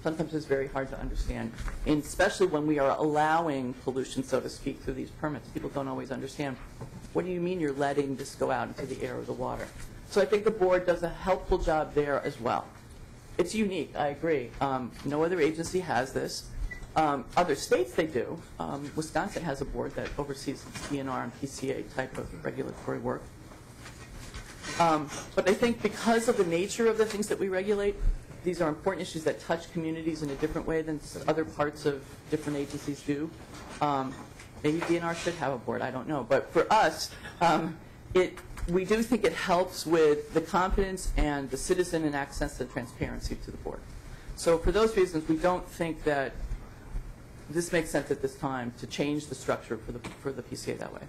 sometimes is very hard to understand, and especially when we are allowing pollution, so to speak, through these permits. People don't always understand, what do you mean you're letting this go out into the air or the water? So I think the board does a helpful job there as well. It's unique, I agree. No other agency has this. Other states, they do. Wisconsin has a board that oversees DNR and PCA type of regulatory work. But I think because of the nature of the things that we regulate, these are important issues that touch communities in a different way than other parts of different agencies do. Maybe DNR should have a board, I don't know. But for us, we do think it helps with the confidence and the citizen and access and transparency to the board. So for those reasons, we don't think that this makes sense at this time to change the structure for the PCA that way.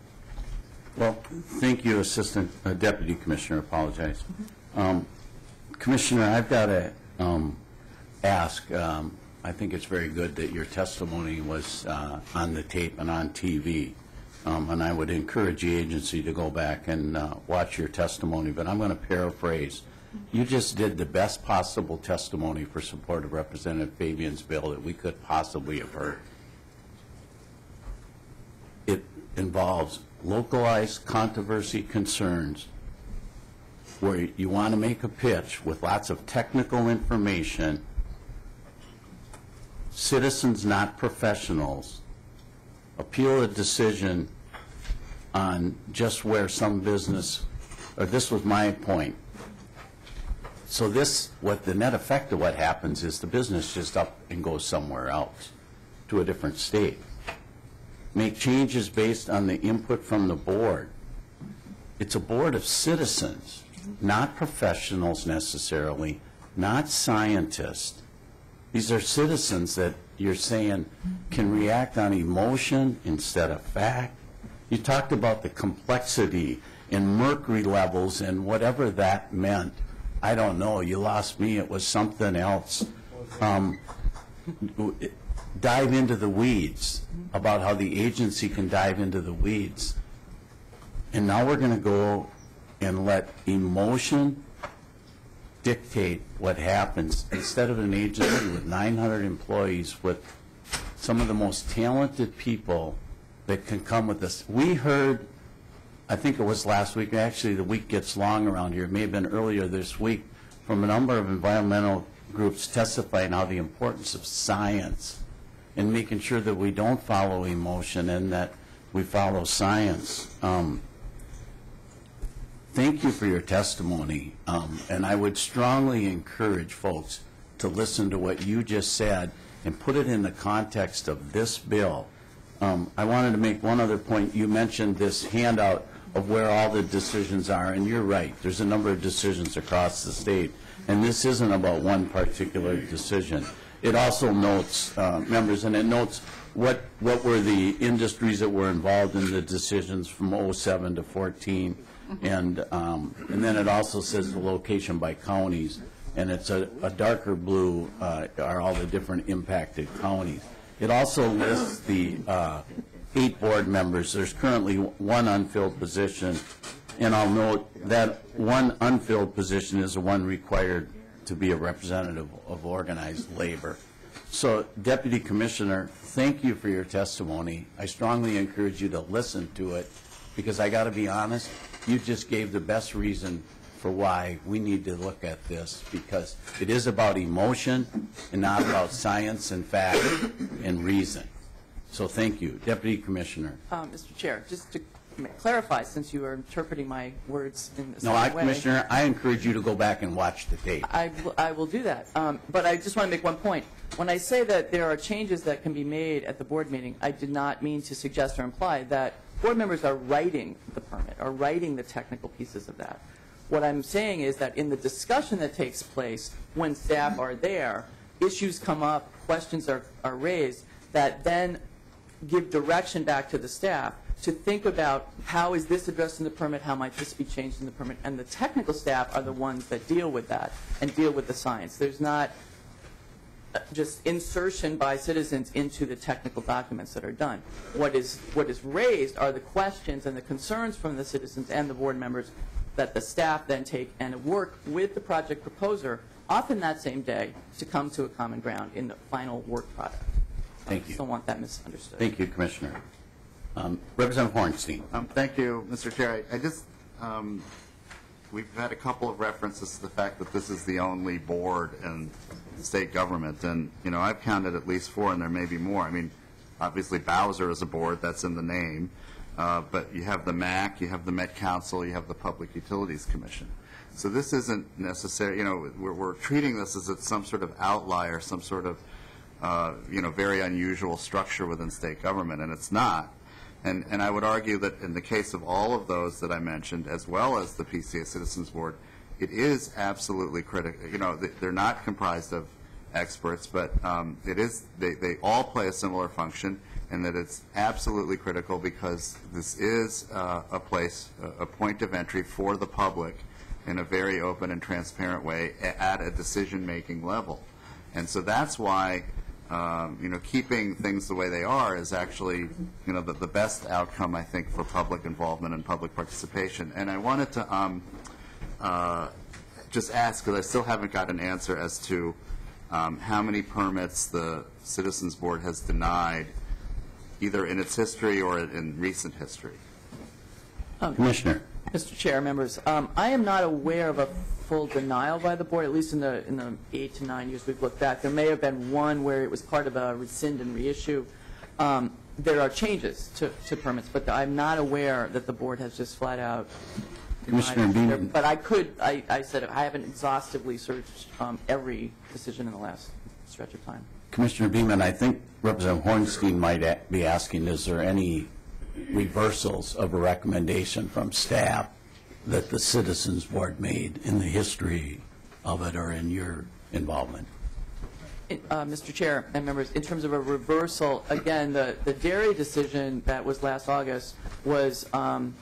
Well, thank you, Assistant Deputy Commissioner. Apologize. Commissioner, I've got to ask, I think it's very good that your testimony was on the tape and on TV. And I would encourage the agency to go back and watch your testimony. But I'm going to paraphrase. You just did the best possible testimony for support of Representative Fabian's bill that we could possibly have heard. It involves localized controversy concerns where you want to make a pitch with lots of technical information, citizens, not professionals, appeal a decision on just where some business, or this was my point. So what the net effect of what happens is the business just up and goes somewhere else to a different state. Make changes based on the input from the board. It's a board of citizens, not professionals necessarily, not scientists. These are citizens that you're saying can react on emotion instead of fact. You talked about the complexity in mercury levels and whatever that meant. I don't know. You lost me. It was something else. Dive into the weeds about how the agency can dive into the weeds. And now we're going to go and let emotion dictate what happens. Instead of an agency with 900 employees, with some of the most talented people that can come with us. We heard, I think it was last week, actually the week gets long around here, it may have been earlier this week, from a number of environmental groups testifying how the importance of science and making sure that we don't follow emotion and that we follow science. Thank you for your testimony, and I would strongly encourage folks to listen to what you just said and put it in the context of this bill. I wanted to make one other point. You mentioned this handout of where all the decisions are, and you're right. There's a number of decisions across the state, and this isn't about one particular decision. It also notes, members, and it notes what were the industries that were involved in the decisions from 07 to 14, and then it also says the location by counties, and it's a darker blue are all the different impacted counties. It also lists the 8 board members. There's currently 1 unfilled position, and I'll note that 1 unfilled position is the one required to be a representative of organized labor. So, Deputy Commissioner, thank you for your testimony. I strongly encourage you to listen to it, because I got to be honest, you just gave the best reason for why we need to look at this, because it is about emotion and not about science and fact and reason. So thank you. Deputy Commissioner. Mr. Chair, just to clarify, since you are interpreting my words in the same way. Commissioner, I encourage you to go back and watch the tape. I will do that. But I just want to make one point. When I say that there are changes that can be made at the board meeting, I did not mean to suggest or imply that board members are writing the permit or writing the technical pieces of that. What I'm saying is that in the discussion that takes place when staff are there, issues come up, questions are raised that then give direction back to the staff to think about how is this addressed in the permit, how might this be changed in the permit, and the technical staff are the ones that deal with that and deal with the science. There's not just insertion by citizens into the technical documents that are done. What is raised are the questions and the concerns from the citizens and the board members that the staff then take and work with the project proposer, often that same day, to come to a common ground in the final work product. Thank you. I don't want that misunderstood. Thank you, Commissioner. Representative Hornstein. Thank you, Mr. Chair. I just, we've had a couple of references to the fact that this is the only board in state government, and, you know, I've counted at least 4, and there may be more. I mean, obviously Bowser is a board, that's in the name, but you have the MAC, you have the Met Council, you have the Public Utilities Commission. So this isn't necessary, you know, we're treating this as some sort of outlier, some sort of, you know, very unusual structure within state government, and it's not. And I would argue that in the case of all of those that I mentioned, as well as the PCA Citizens Board, it is absolutely critical. You know, they're not comprised of experts, but it is. They all play a similar function, and that it's absolutely critical because this is a place, a point of entry for the public in a very open and transparent way at a decision-making level. And so that's why, you know, keeping things the way they are is actually, you know, the best outcome, I think, for public involvement and public participation. And I wanted to just ask, because I still haven't got an answer as to how many permits the Citizens Board has denied, either in its history or in recent history. Commissioner. Mr. Chair, members, I am not aware of a full denial by the board, at least in the 8 to 9 years we've looked back. There may have been one where it was part of a rescind and reissue. There are changes to permits, but I'm not aware that the board has just flat out Commissioner Beaman. But I said I haven't exhaustively searched every decision in the last stretch of time. Commissioner Beaman, I think Representative Hornstein might be asking, is there any reversals of a recommendation from staff that the Citizens Board made in the history of it or in your involvement? Mr. Chair and members, in terms of a reversal, again, the dairy decision that was last August was the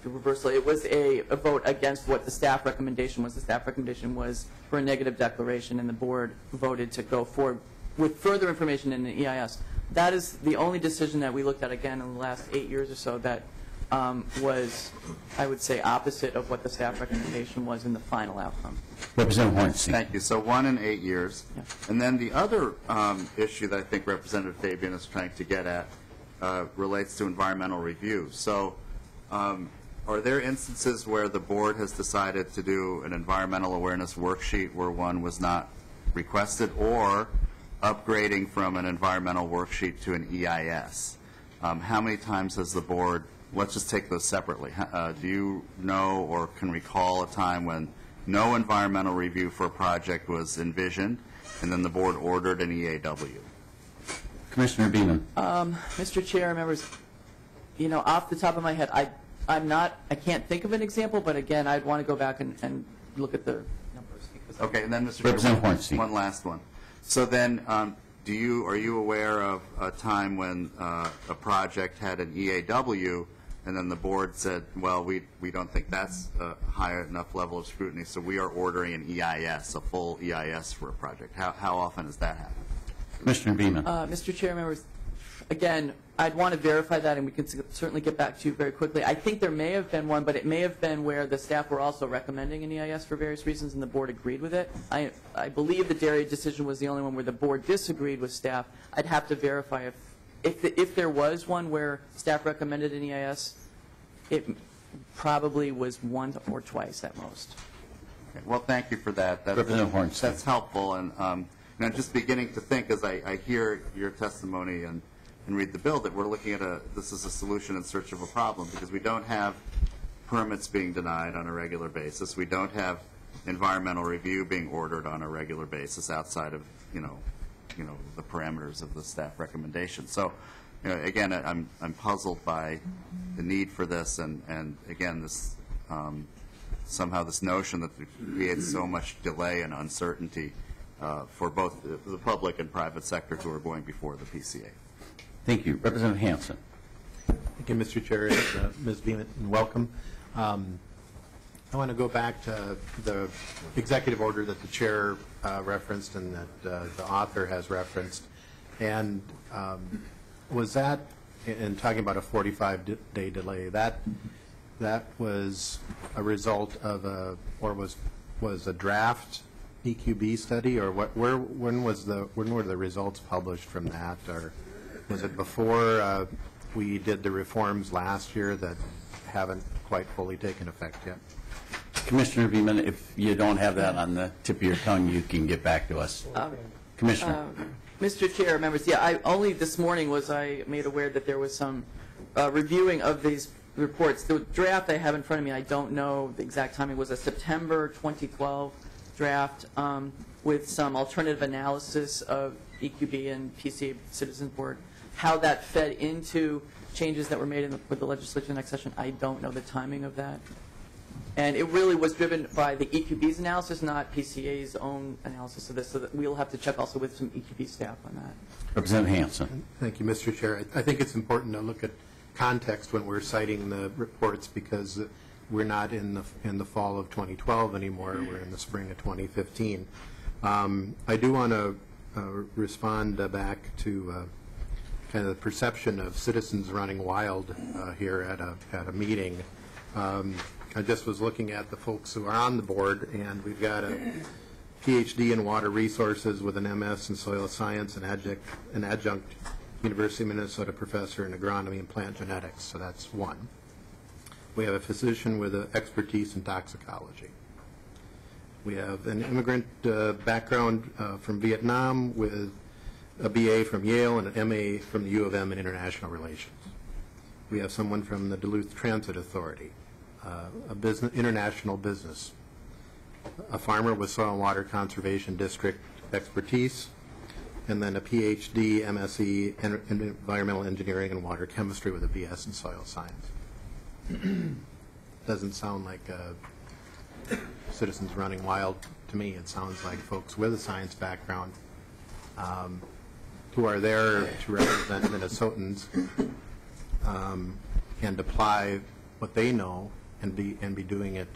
reversal. It was a vote against what the staff recommendation was. The staff recommendation was for a negative declaration, and the board voted to go forward with further information in the EIS. That is the only decision that we looked at, again, in the last 8 years or so that was, I would say, opposite of what the staff recommendation was in the final outcome. Representative Hornsby. Thank you. So 1 in 8 years. Yeah. And then the other issue that I think Representative Fabian is trying to get at relates to environmental review. So are there instances where the board has decided to do an environmental awareness worksheet where one was not requested, or upgrading from an environmental worksheet to an EIS? How many times has the board, let's just take those separately, do you know or can recall a time when no environmental review for a project was envisioned and then the board ordered an EAW? Commissioner Beaman. Mr. Chair, members, you know, off the top of my head, I can't think of an example, but again, I'd want to go back and look at the numbers. Okay, and then Mr. Representative Chair, Hornsby. one last one. So then, are you aware of a time when a project had an EAW and then the board said, well, we don't think that's a high enough level of scrutiny, so we are ordering an EIS, a full EIS for a project? How often has that happened? Commissioner Beaman. Mr. Chair, members, again, I'd want to verify that, and we can certainly get back to you very quickly. I think there may have been one, but it may have been where the staff were also recommending an EIS for various reasons, and the board agreed with it. I believe the dairy decision was the only one where the board disagreed with staff. I'd have to verify if there was one where staff recommended an EIS, it probably was once or twice at most. Okay, well, thank you for that. Representative Hornsby. That's helpful, and I'm just beginning to think, as I hear your testimony and read the bill, that we're looking at this is a solution in search of a problem, because we don't have permits being denied on a regular basis. We don't have environmental review being ordered on a regular basis outside of, the parameters of the staff recommendation. So, again, I'm puzzled by the need for this, and again, this somehow this notion that it creates so much delay and uncertainty for both the public and private sector who are going before the PCA. Thank you. Representative Hansen. Thank you, Mr. Chair. Ms. Beaman, welcome. I want to go back to the executive order that the chair referenced and that the author has referenced. And was that, in talking about a 45-day delay, that was a result of or was a draft EQB study, or when were the results published from that, or was it before we did the reforms last year that haven't quite fully taken effect yet? Commissioner Beaman, if you don't have that on the tip of your tongue, you can get back to us. Commissioner. Mr. Chair, members, yeah, only this morning was I made aware that there was some reviewing of these reports. The draft I have in front of me, I don't know the exact timing, was a September 2012 draft with some alternative analysis of EQB and PCA Citizens Board. How that fed into changes that were made with the legislature next session, I don't know the timing of that. And it really was driven by the EQB's analysis, not PCA's own analysis of this, so that we'll have to check also with some EQB staff on that. Representative Hansen. Thank you, Mr. Chair. I think it's important to look at context when we're citing the reports, because we're not in the fall of 2012 anymore. We're in the spring of 2015. I do want to respond back to kind of the perception of citizens running wild here at a meeting. I just was looking at the folks who are on the board, and we've got a PhD in water resources with an MS in soil science, and an adjunct University of Minnesota professor in agronomy and plant genetics, so that's one. We have a physician with an expertise in toxicology. We have an immigrant background from Vietnam with a BA from Yale and an MA from the U of M in international relations. We have someone from the Duluth Transit Authority, international business, a farmer with soil and water conservation district expertise, and then a PhD, MSc in environmental engineering and water chemistry with a BS in soil science. Doesn't sound like citizens running wild to me. It sounds like folks with a science background who are there to represent Minnesotans and apply what they know and be doing it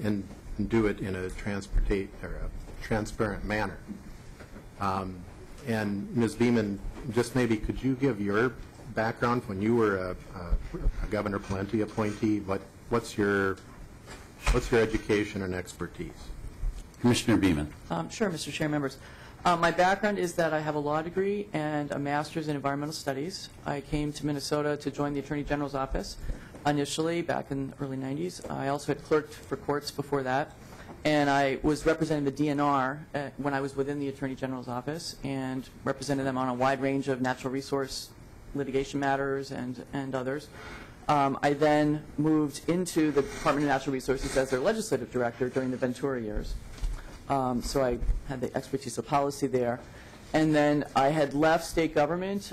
and do it in a transparent manner. And Ms. Beaman, just maybe could you give your background, when you were a Governor Plenty appointee, what's your education and expertise? Commissioner Beaman. Sure, Mr. Chair, members. My background is that I have a law degree and a master's in environmental studies. I came to Minnesota to join the Attorney General's office initially back in the early 90s. I also had clerked for courts before that. And I was representing the DNR when I was within the Attorney General's office and represented them on a wide range of natural resource litigation matters and others. I then moved into the Department of Natural Resources as their legislative director during the Ventura years. So I had the expertise of policy there. And then I had left state government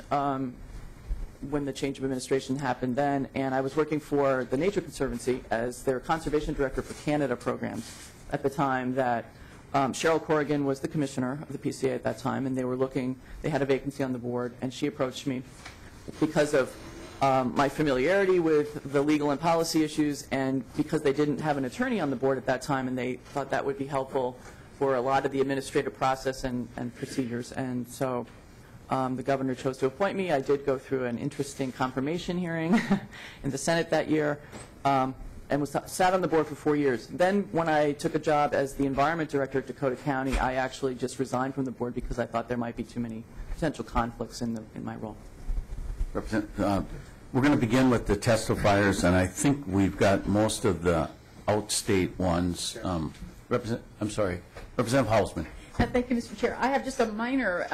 when the change of administration happened then, and I was working for the Nature Conservancy as their conservation director for Canada programs at the time that Cheryl Corrigan was the commissioner of the PCA at that time, and they had a vacancy on the board, and she approached me because of my familiarity with the legal and policy issues, and because they didn't have an attorney on the board at that time, and they thought that would be helpful for a lot of the administrative process and procedures. And so the governor chose to appoint me. I did go through an interesting confirmation hearing in the Senate that year, and sat on the board for 4 years. Then when I took a job as the environment director at Dakota County, I actually just resigned from the board because I thought there might be too many potential conflicts in my role. We're going to begin with the testifiers, and I think we've got most of the outstate ones. Representative Hausman. Thank you, Mr. Chair. I have just a minor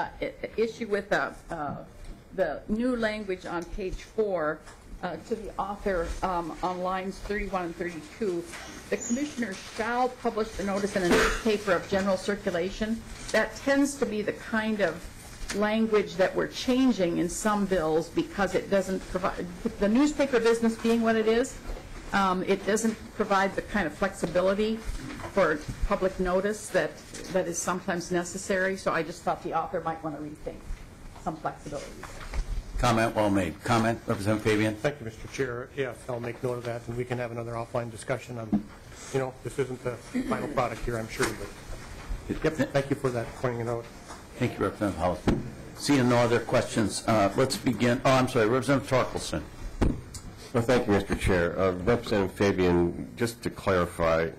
issue with the new language on page 4 to the author on lines 31 and 32. The commissioner shall publish the notice in a newspaper of general circulation. That tends to be the kind of language that we're changing in some bills because it doesn't provide, the newspaper business being what it is, it doesn't provide the kind of flexibility for public notice that is sometimes necessary. So I just thought the author might want to rethink some flexibility. Comment well made. Comment, Representative Fabian. Thank you, Mr. Chair. Yes, I'll make note of that, and we can have another offline discussion on, this isn't the final product here, I'm sure, but yep, thank you for that, pointing it out. Thank you, Representative Hausman. Seeing no other questions, let's begin. Oh, I'm sorry, Representative Torkelson. Well, thank you, Mr. Chair. Representative Fabian, just to clarify,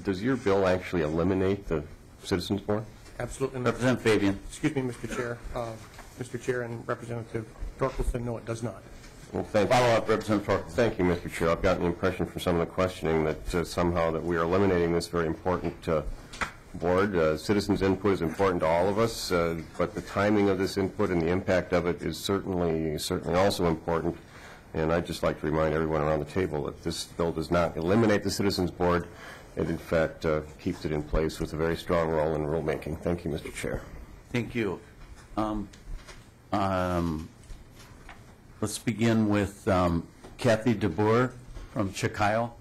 does your bill actually eliminate the Citizens Board? Absolutely not. Representative Fabian. Excuse me, Mr. Chair. Mr. Chair and Representative Torkelson, no, it does not. Well, thank you. Follow up, Representative Torkelson. Thank you, Mr. Chair. I've gotten the impression from some of the questioning that somehow that we are eliminating this very important board. Citizens' input is important to all of us, but the timing of this input and the impact of it is certainly also important. And I'd just like to remind everyone around the table that this bill does not eliminate the Citizens Board. It, in fact, keeps it in place with a very strong role in rulemaking. Thank you, Mr. Chair. Thank you. Let's begin with Kathy DeBoer from Chicago.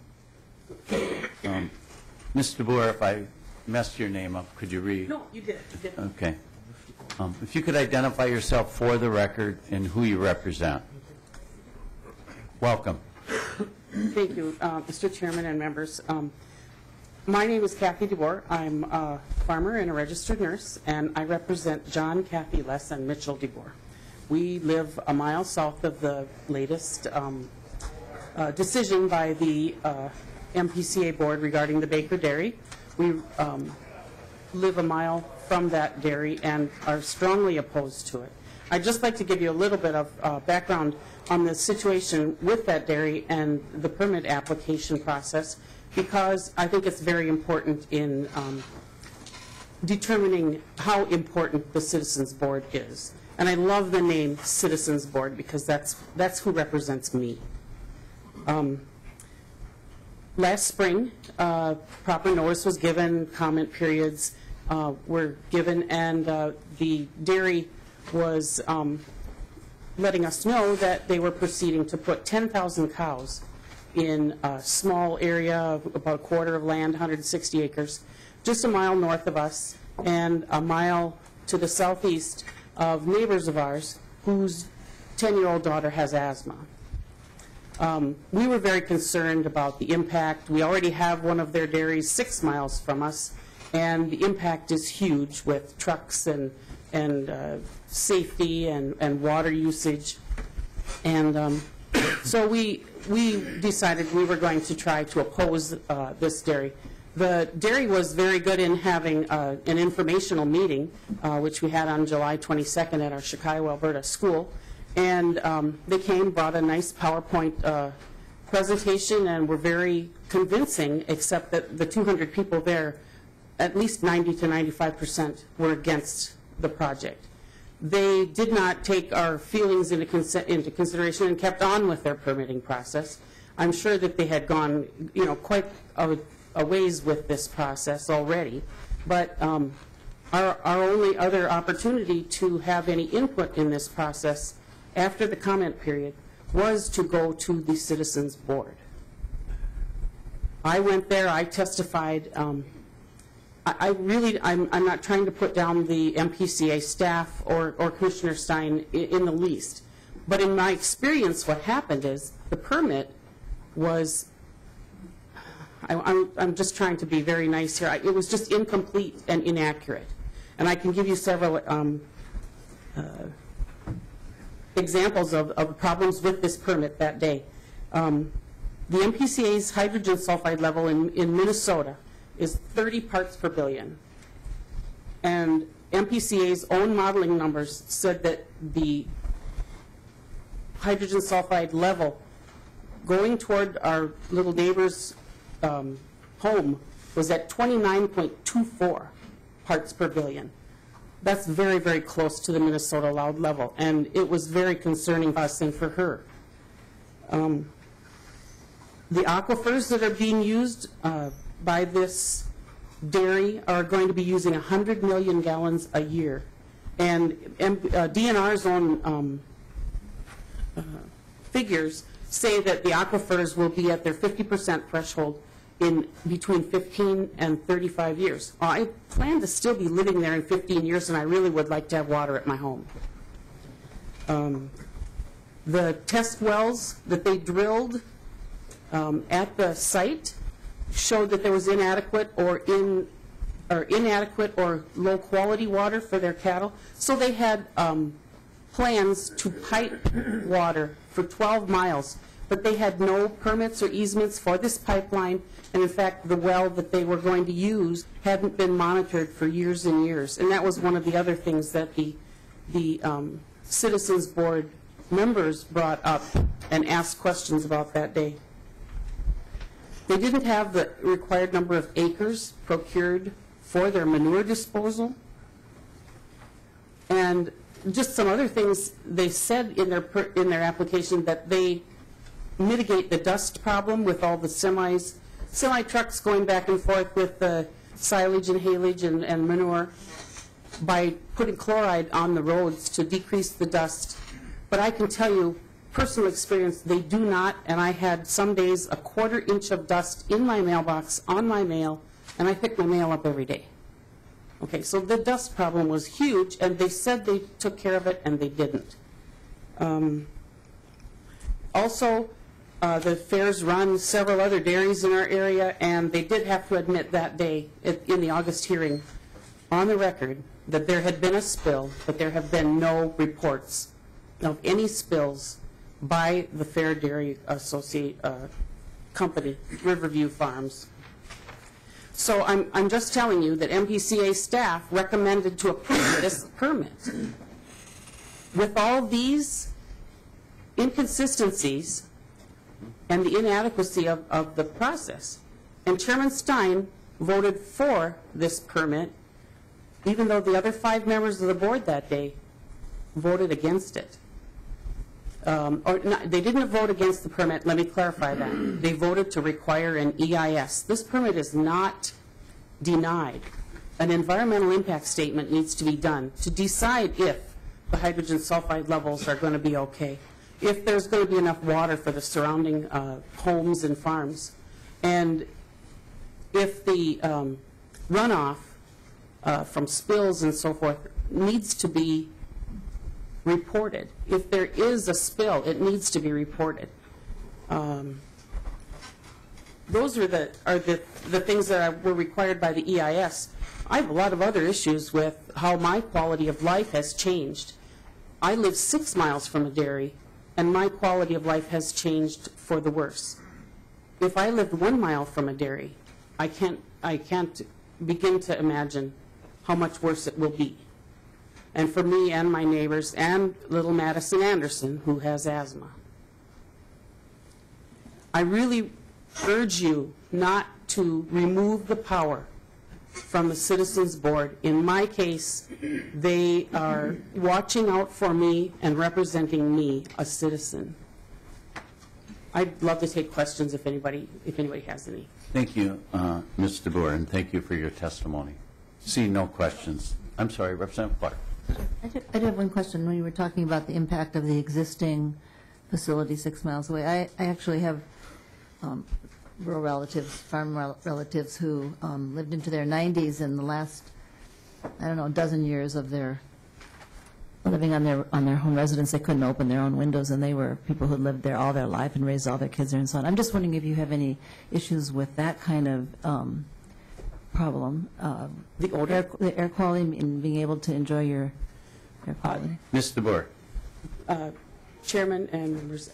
Ms. DeBoer, if I messed your name up, could you read? No, you did. You did. Okay. If you could identify yourself for the record and who you represent. Welcome. Thank you, Mr. Chairman and members. My name is Kathy DeBoer. I'm a farmer and a registered nurse, and I represent John, Kathy, Les, and Mitchell DeBoer. We live a mile south of the latest decision by the MPCA board regarding the Baker Dairy. We live a mile from that dairy and are strongly opposed to it. I'd just like to give you a little bit of background on the situation with that dairy and the permit application process, because I think it's very important in determining how important the Citizens Board is. And I love the name Citizens Board because that's who represents me. Last spring, proper notice was given, comment periods were given, and the dairy was letting us know that they were proceeding to put 10,000 cows in a small area of about a quarter of land, 160 acres, just a mile north of us and a mile to the southeast of neighbors of ours whose 10-year-old daughter has asthma. We were very concerned about the impact. We already have one of their dairies 6 miles from us, and the impact is huge with trucks and safety and water usage. And so we decided we were going to try to oppose this dairy. The dairy was very good in having an informational meeting, which we had on July 22nd at our Chicago, Alberta school. And they came, brought a nice PowerPoint presentation, and were very convincing, except that the 200 people there, at least 90 to 95% were against the project. They did not take our feelings into consideration and kept on with their permitting process. I'm sure that they had gone, quite a ways with this process already, but our only other opportunity to have any input in this process after the comment period was to go to the Citizens Board. I went there, I testified. I'm not trying to put down the MPCA staff or Commissioner Stein in the least, but in my experience what happened is the permit was, I'm just trying to be very nice here, it was just incomplete and inaccurate. And I can give you several examples of problems with this permit that day. The MPCA's hydrogen sulfide level in Minnesota is 30 parts per billion. And MPCA's own modeling numbers said that the hydrogen sulfide level going toward our little neighbor's home was at 29.24 parts per billion. That's very, very close to the Minnesota allowed level, and it was very concerning for us and for her. The aquifers that are being used by this dairy are going to be using 100 million gallons a year. And DNR's own figures say that the aquifers will be at their 50% threshold in between 15 and 35 years. I plan to still be living there in 15 years, and I really would like to have water at my home. The test wells that they drilled at the site showed that there was inadequate or low quality water for their cattle. So they had plans to pipe water for 12 miles, but they had no permits or easements for this pipeline. And in fact, the well that they were going to use hadn't been monitored for years and years. And that was one of the other things that the Citizens Board members brought up and asked questions about that day. They didn't have the required number of acres procured for their manure disposal. And just some other things they said in their application, that they mitigate the dust problem with all the semi trucks going back and forth with the silage and haylage and manure by putting chloride on the roads to decrease the dust. But I can tell you, personal experience, they do not, and I had some days a 1/4 inch of dust in my mailbox on my mail, and I pick my mail up every day. Okay, so the dust problem was huge, and they said they took care of it, and they didn't. Also, the fairs run several other dairies in our area, and they did have to admit that day in the August hearing on the record that there had been a spill, but there have been no reports of any spills by the Fair Dairy Company, Riverview Farms. So I'm just telling you that MPCA staff recommended to approve this permit. With all these inconsistencies and the inadequacy of the process, and Chairman Stein voted for this permit, even though the other 5 members of the board that day voted against it. They didn't vote against the permit, let me clarify that. They voted to require an EIS. This permit is not denied. An environmental impact statement needs to be done to decide if the hydrogen sulfide levels are going to be okay, if there's going to be enough water for the surrounding homes and farms, and if the runoff from spills and so forth needs to be reported. If there is a spill, it needs to be reported. Those are the things that were required by the EIS. I have a lot of other issues with how my quality of life has changed. I live 6 miles from a dairy, and my quality of life has changed for the worse. If I lived 1 mile from a dairy, I can't begin to imagine how much worse it will be. And for me and my neighbors and little Madison Anderson, who has asthma. I really urge you not to remove the power from the Citizens Board. In my case, they are watching out for me and representing me, a citizen. I'd love to take questions if anybody has any. Thank you, Ms. DeBoer, and thank you for your testimony. See no questions. I'm sorry, Representative Clark. I do have one question. When you were talking about the impact of the existing facility 6 miles away, I actually have rural relatives, farm relatives who lived into their 90s in the last, I don't know, dozen years of their living on their home residence. They couldn't open their own windows, and they were people who lived there all their life and raised all their kids there and so on. I'm just wondering if you have any issues with that kind of problem, the air quality and being able to enjoy your air quality. Ms. DeBoer. Chairman and members,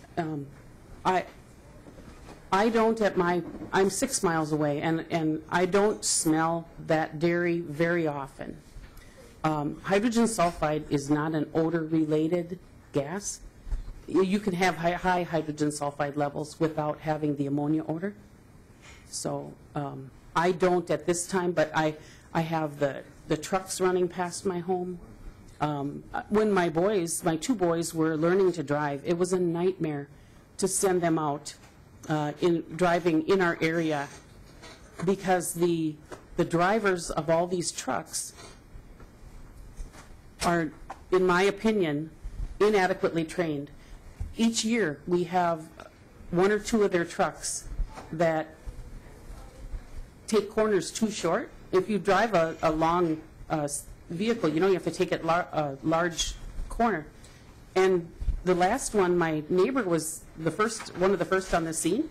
I don't I'm 6 miles away, and I don't smell that dairy very often. Hydrogen sulfide is not an odor-related gas. You can have high hydrogen sulfide levels without having the ammonia odor. So I don't at this time, but I have the trucks running past my home. When my 2 boys were learning to drive, it was a nightmare to send them out driving in our area, because the drivers of all these trucks are, in my opinion, inadequately trained. Each year we have 1 or 2 of their trucks that take corners too short. If you drive a long vehicle, you have to take it a large corner. And the last one, my neighbor was one of the first on the scene,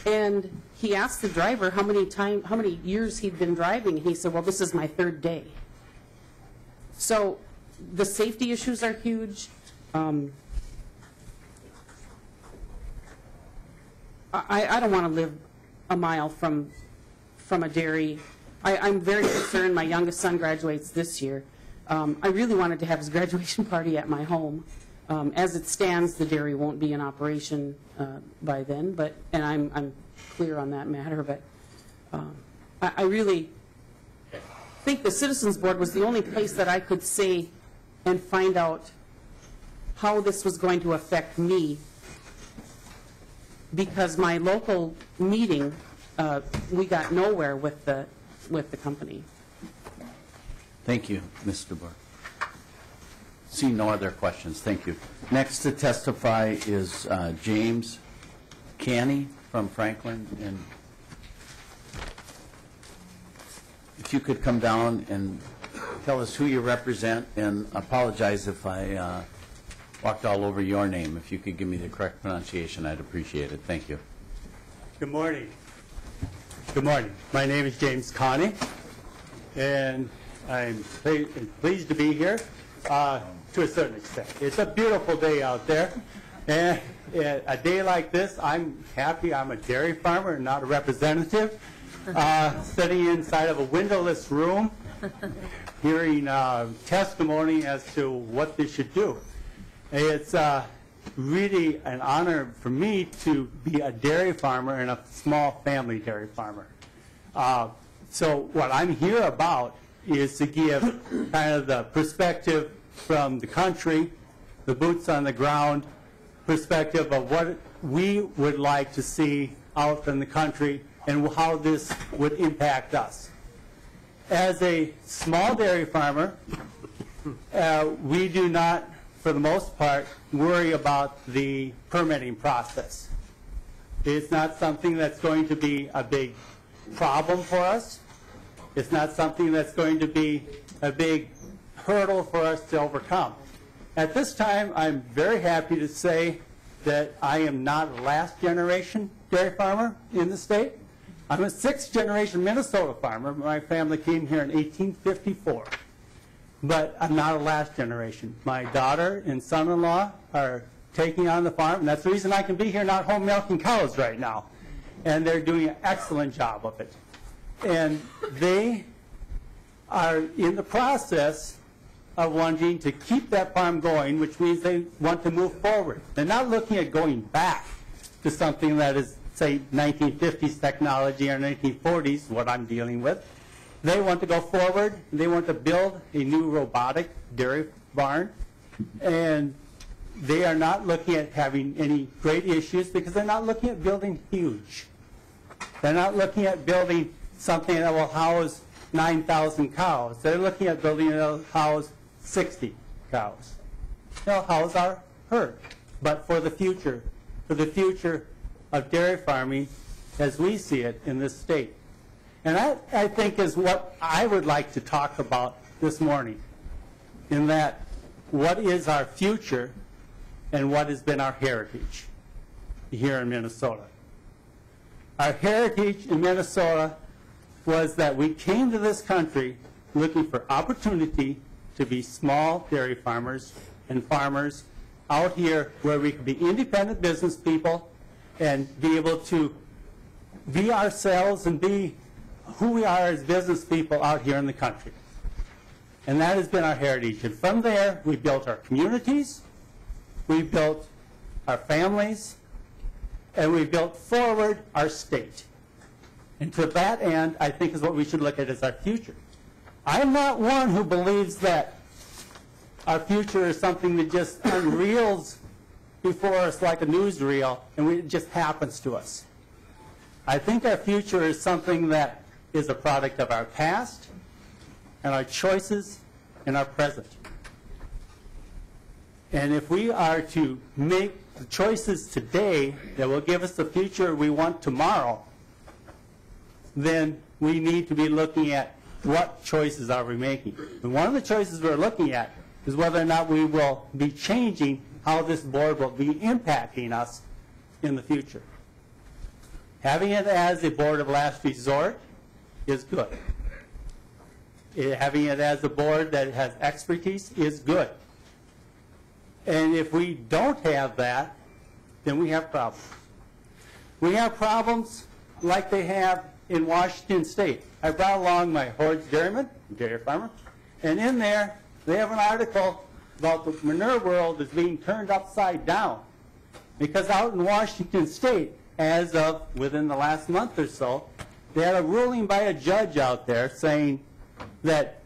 and he asked the driver how many years he'd been driving, and he said, well, this is my 3rd day. So the safety issues are huge. I don't want to live a mile from a dairy. I'm very concerned. My youngest son graduates this year. I really wanted to have his graduation party at my home. As it stands, the dairy won't be in operation by then, and I'm clear on that matter. But I really think the Citizens Board was the only place that I could say and find out how this was going to affect me, because my local meeting, we got nowhere with the company. Thank you, Ms. DeBoer. See no other questions. Thank you. Next to testify is James Canny from Franklin. And if you could come down and tell us who you represent, and apologize if I walked all over your name. If you could give me the correct pronunciation, I'd appreciate it. Thank you. Good morning. Good morning. My name is James Connie, and I'm pleased to be here to a certain extent. It's a beautiful day out there, and a day like this, I'm happy I'm a dairy farmer and not a representative, sitting inside of a windowless room, hearing testimony as to what they should do. It's really an honor for me to be a dairy farmer and a small family dairy farmer. So what I'm here about is to give kind of the perspective from the country, the boots on the ground perspective of what we would like to see out in the country and how this would impact us. As a small dairy farmer, we do not, for the most part, worry about the permitting process. It's not something that's going to be a big problem for us. It's not something that's going to be a big hurdle for us to overcome. At this time, I'm very happy to say that I am not a last generation dairy farmer in the state. I'm a 6th generation Minnesota farmer. My family came here in 1854. But I'm not a last generation. My daughter and son-in-law are taking on the farm, and that's the reason I can be here not home milking cows right now. And they're doing an excellent job of it. And they are in the process of wanting to keep that farm going, which means they want to move forward. They're not looking at going back to something that is, say, 1950s technology or 1940s, what I'm dealing with. They want to go forward. They want to build a new robotic dairy barn. And they are not looking at having any great issues because they're not looking at building huge. They're not looking at building something that will house 9,000 cows. They're looking at building that will house 60 cows. They'll house our herd. But for the future of dairy farming as we see it in this state. And that, I think, is what I would like to talk about this morning, in that what is our future and what has been our heritage here in Minnesota. Our heritage in Minnesota was that we came to this country looking for opportunity to be small dairy farmers and farmers out here where we could be independent business people and be able to be ourselves and be who we are as business people out here in the country. And that has been our heritage. And from there, we built our communities, we built our families, and we built forward our state. And to that end, I think is what we should look at as our future. I'm not one who believes that our future is something that just unreels before us like a newsreel and it just happens to us. I think our future is something that is a product of our past and our choices and our present. And if we are to make the choices today that will give us the future we want tomorrow, then we need to be looking at what choices are we making. And one of the choices we're looking at is whether or not we will be changing how this board will be impacting us in the future. Having it as a board of last resort is good. Having it as a board that has expertise is good. And if we don't have that, then we have problems. We have problems like they have in Washington State. I brought along my horse dairyman, dairy farmer, and in there they have an article about the manure world is being turned upside down. Because out in Washington State, as of within the last month or so, they had a ruling by a judge out there saying that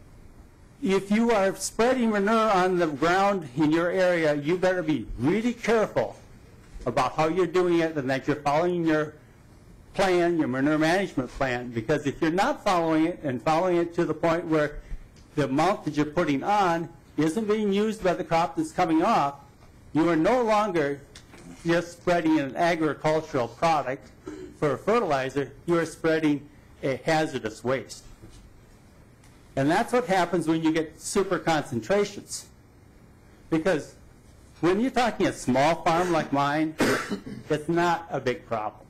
if you are spreading manure on the ground in your area, you better be really careful about how you're doing it and that you're following your plan, your manure management plan, because if you're not following it and following it to the point where the amount that you're putting on isn't being used by the crop that's coming off, you are no longer just spreading an agricultural product for a fertilizer, you are spreading a hazardous waste. And that's what happens when you get super concentrations. Because when you're talking a small farm like mine, it's not a big problem.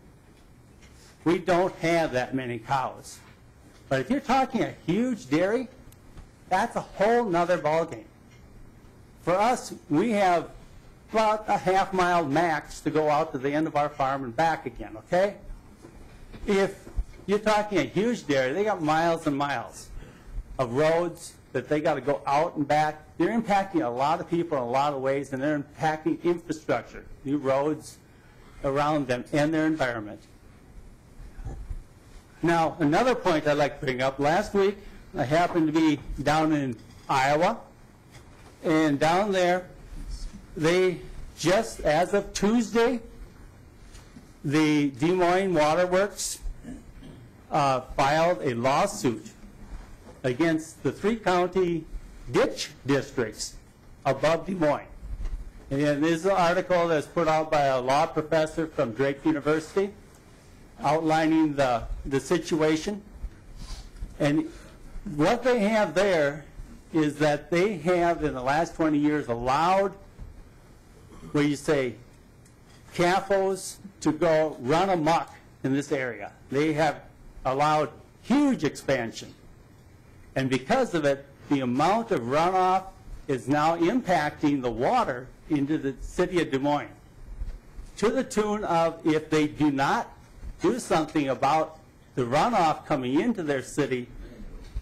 We don't have that many cows. But if you're talking a huge dairy, that's a whole nother ballgame. For us, we have about a half-mile max to go out to the end of our farm and back again, okay? If you're talking a huge dairy, they got miles and miles of roads that they got to go out and back. They're impacting a lot of people in a lot of ways, and they're impacting infrastructure, new roads around them and their environment. Now, another point I'd like to bring up. Last week, I happened to be down in Iowa, and down there, they just, as of Tuesday, the Des Moines Water Works filed a lawsuit against the 3-county ditch districts above Des Moines. And this is an article that's put out by a law professor from Drake University outlining the situation. And what they have there is that they have, in the last 20 years, allowed, where you say, CAFOs to go run amok in this area. They have allowed huge expansion. And because of it, the amount of runoff is now impacting the water into the city of Des Moines, to the tune of, if they do not do something about the runoff coming into their city,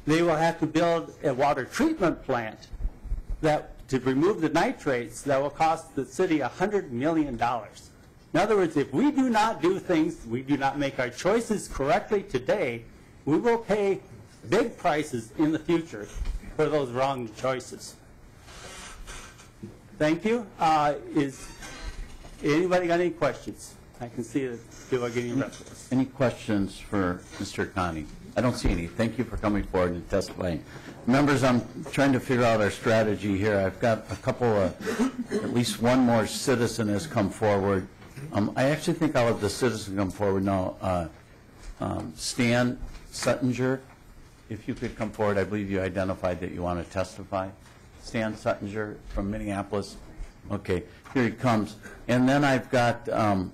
they will have to build a water treatment plant to remove the nitrates that will cost the city $100 million. In other words, if we do not do things, we do not make our choices correctly today, we will pay big prices in the future for those wrong choices. Thank you. Is anybody got any questions? I can see that people are getting restless. Any questions for Mr. Connie? I don't see any. Thank you for coming forward and testifying. Members, I'm trying to figure out our strategy here. I've got a couple of, at least one more citizen has come forward. I actually think I'll have the citizen come forward now. Stan Suttinger, if you could come forward. I believe you identified that you want to testify. Stan Suttinger from Minneapolis. Okay, here he comes. And then I've got, I'm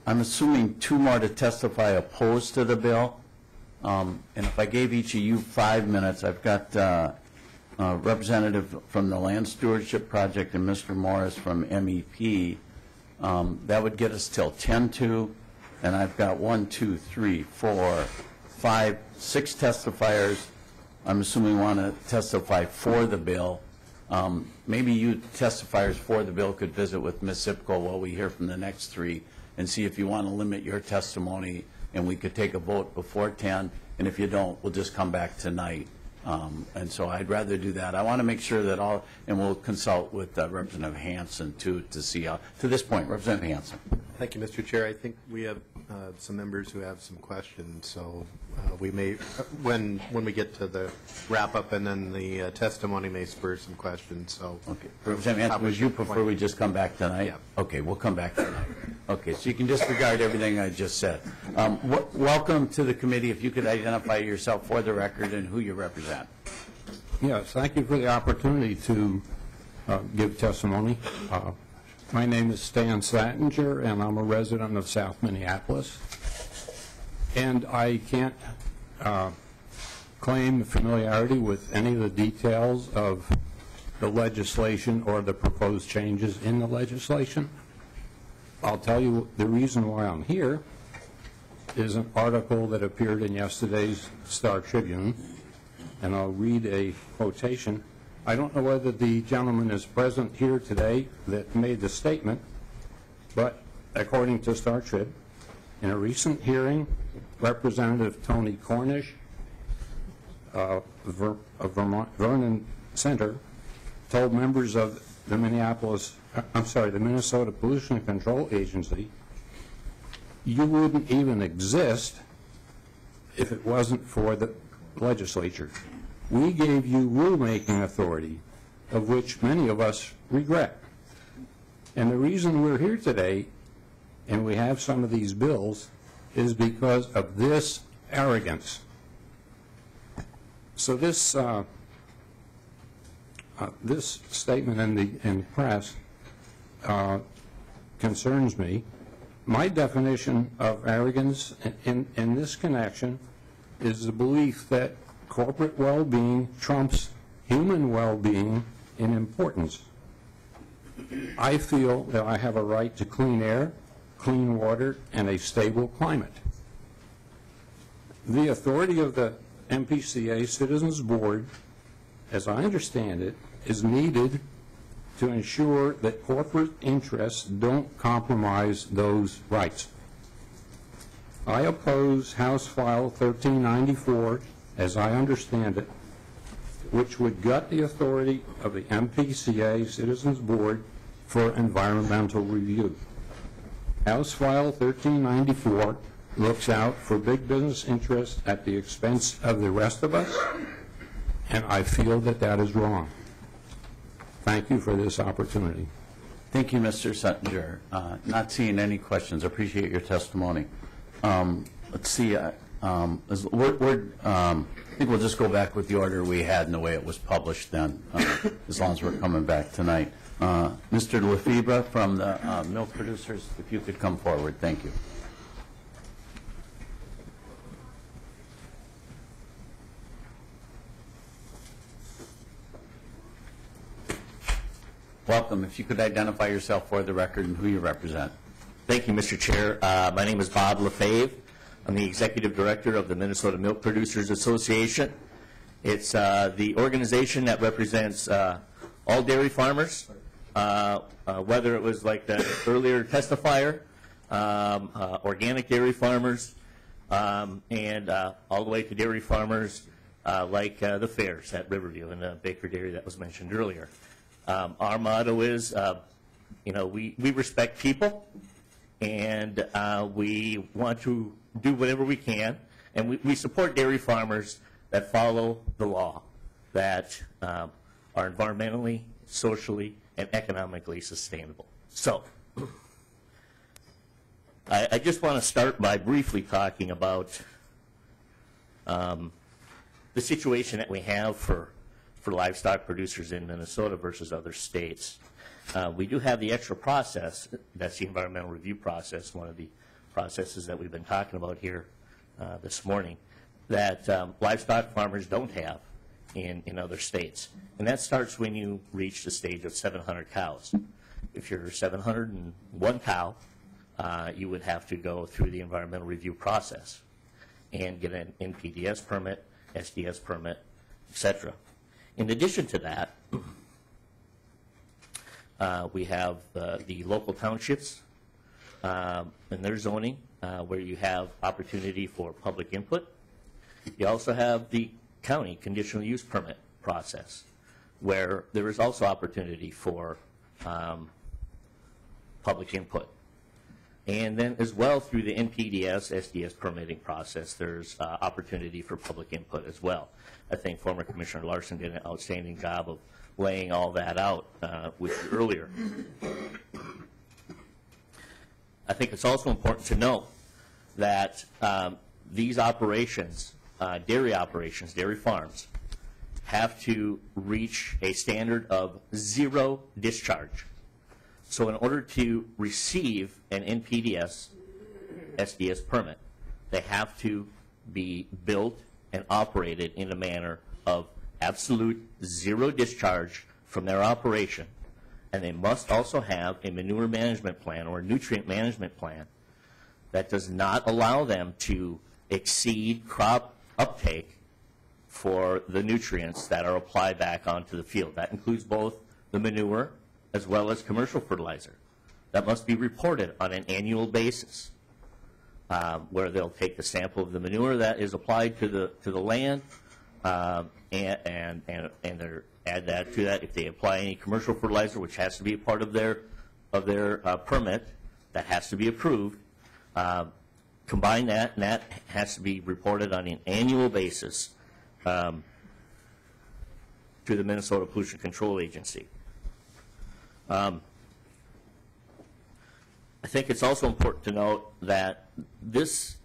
assuming, two more to testify opposed to the bill. And if I gave each of you 5 minutes, I've got a representative from the Land Stewardship Project and Mr. Morris from MEP. That would get us till 10-2, and I've got 1, 2, 3, 4, 5, 6 testifiers. I'm assuming want to testify for the bill. Maybe you testifiers for the bill could visit with Ms. Zipko while we hear from the next 3 and see if you want to limit your testimony, and we could take a vote before 10, and if you don't, we'll just come back tonight. And so I'd rather do that. I want to make sure that all, and we'll consult with Representative Hansen too to see how, to this point, Representative Hansen. Thank you, Mr. Chair. I think we have some members who have some questions, so we may, when we get to the wrap-up and then the testimony may spur some questions, so. Okay. Representative Hansen, would you prefer we just come back tonight? Yeah. Okay, we'll come back tonight. Okay, so you can disregard everything I just said. Welcome to the committee. If you could identify yourself for the record and who you represent. Yes, thank you for the opportunity to give testimony. My name is Stan Slattinger, and I'm a resident of South Minneapolis. And I can't claim familiarity with any of the details of the legislation or the proposed changes in the legislation. I'll tell you the reason why I'm here is an article that appeared in yesterday's Star Tribune, and I'll read a quotation. I don't know whether the gentleman is present here today that made the statement, but according to Star Trib, in a recent hearing, Representative Tony Cornish of Vernon Center told members of the the Minnesota Pollution Control Agency, you wouldn't even exist if it wasn't for the legislature. We gave you rulemaking authority, of which many of us regret. And the reason we're here today, and we have some of these bills, is because of this arrogance. So this this statement in the press concerns me. My definition of arrogance in this connection is the belief that corporate well-being trumps human well-being in importance. I feel that I have a right to clean air, clean water, and a stable climate. The authority of the MPCA Citizens Board, as I understand it, is needed to ensure that corporate interests don't compromise those rights. I oppose House File 1394, as I understand it, which would gut the authority of the MPCA Citizens Board for environmental review. House File 1394 looks out for big business interests at the expense of the rest of us, and I feel that that is wrong. Thank you for this opportunity. Thank you, Mr. Suttinger. Not seeing any questions. I appreciate your testimony. Let's see. I think we'll just go back with the order we had and the way it was published then, as long as we're coming back tonight. Mr. Lefebvre from the milk producers, if you could come forward. Thank you. Welcome. If you could identify yourself for the record and who you represent. Thank you, Mr. Chair. My name is Bob LaFave. I'm the Executive Director of the Minnesota Milk Producers Association. It's the organization that represents all dairy farmers, whether it was like the earlier testifier, organic dairy farmers, and all the way to dairy farmers like the fairs at Riverview and the Baker Dairy that was mentioned earlier. Our motto is, we respect people, and we want to do whatever we can, and we support dairy farmers that follow the law, that are environmentally, socially, and economically sustainable. So, I just want to start by briefly talking about the situation that we have for livestock producers in Minnesota versus other states. We do have the extra process, that's the environmental review process, one of the processes that we've been talking about here this morning, that livestock farmers don't have in other states. And that starts when you reach the stage of 700 cows. If you're 701 cow, you would have to go through the environmental review process and get an NPDES permit, SDS permit, etc. In addition to that, we have the local townships and their zoning, where you have opportunity for public input. You also have the county conditional use permit process, where there is also opportunity for public input. And then as well through the NPDES, SDS permitting process, there's opportunity for public input as well. I think former Commissioner Larson did an outstanding job of laying all that out with you earlier. I think it's also important to note that these operations, dairy operations, dairy farms, have to reach a standard of zero discharge. So in order to receive an NPDES SDS permit, they have to be built and operated in a manner of absolute zero discharge from their operation, and they must also have a manure management plan or a nutrient management plan that does not allow them to exceed crop uptake for the nutrients that are applied back onto the field. That includes both the manure as well as commercial fertilizer. That must be reported on an annual basis, where they'll take the sample of the manure that is applied to the land and add that to that. If they apply any commercial fertilizer, which has to be a part of their permit, that has to be approved. Combine that, and that has to be reported on an annual basis to the Minnesota Pollution Control Agency. I think it's also important to note that this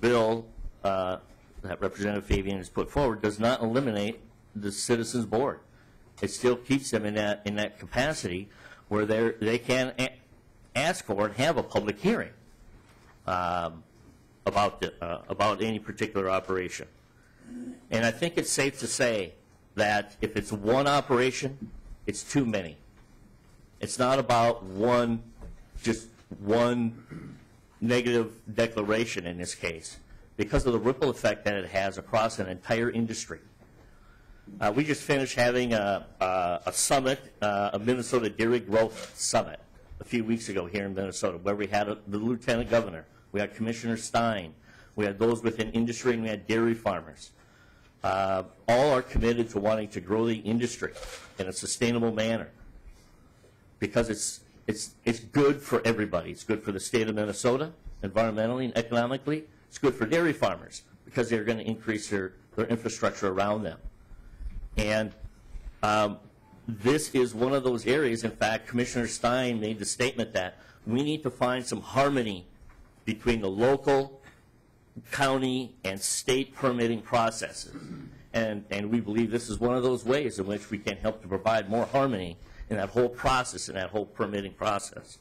bill that Representative Fabian has put forward does not eliminate the Citizens Board. It still keeps them in that capacity where they can ask for and have a public hearing about any particular operation. And I think it's safe to say that if it's one operation, it's too many. It's not about just one negative declaration in this case, because of the ripple effect that it has across an entire industry. We just finished having a summit, a Minnesota Dairy Growth Summit, a few weeks ago here in Minnesota, where we had the Lieutenant Governor, we had Commissioner Stein, we had those within industry, and we had dairy farmers. All are committed to wanting to grow the industry in a sustainable manner, because it's good for everybody. It's good for the state of Minnesota, environmentally and economically. It's good for dairy farmers, because they're going to increase their infrastructure around them. And this is one of those areas. In fact, Commissioner Stein made the statement that we need to find some harmony between the local, county, and state permitting processes. And we believe this is one of those ways in which we can help to provide more harmony in that whole process, in that whole permitting process.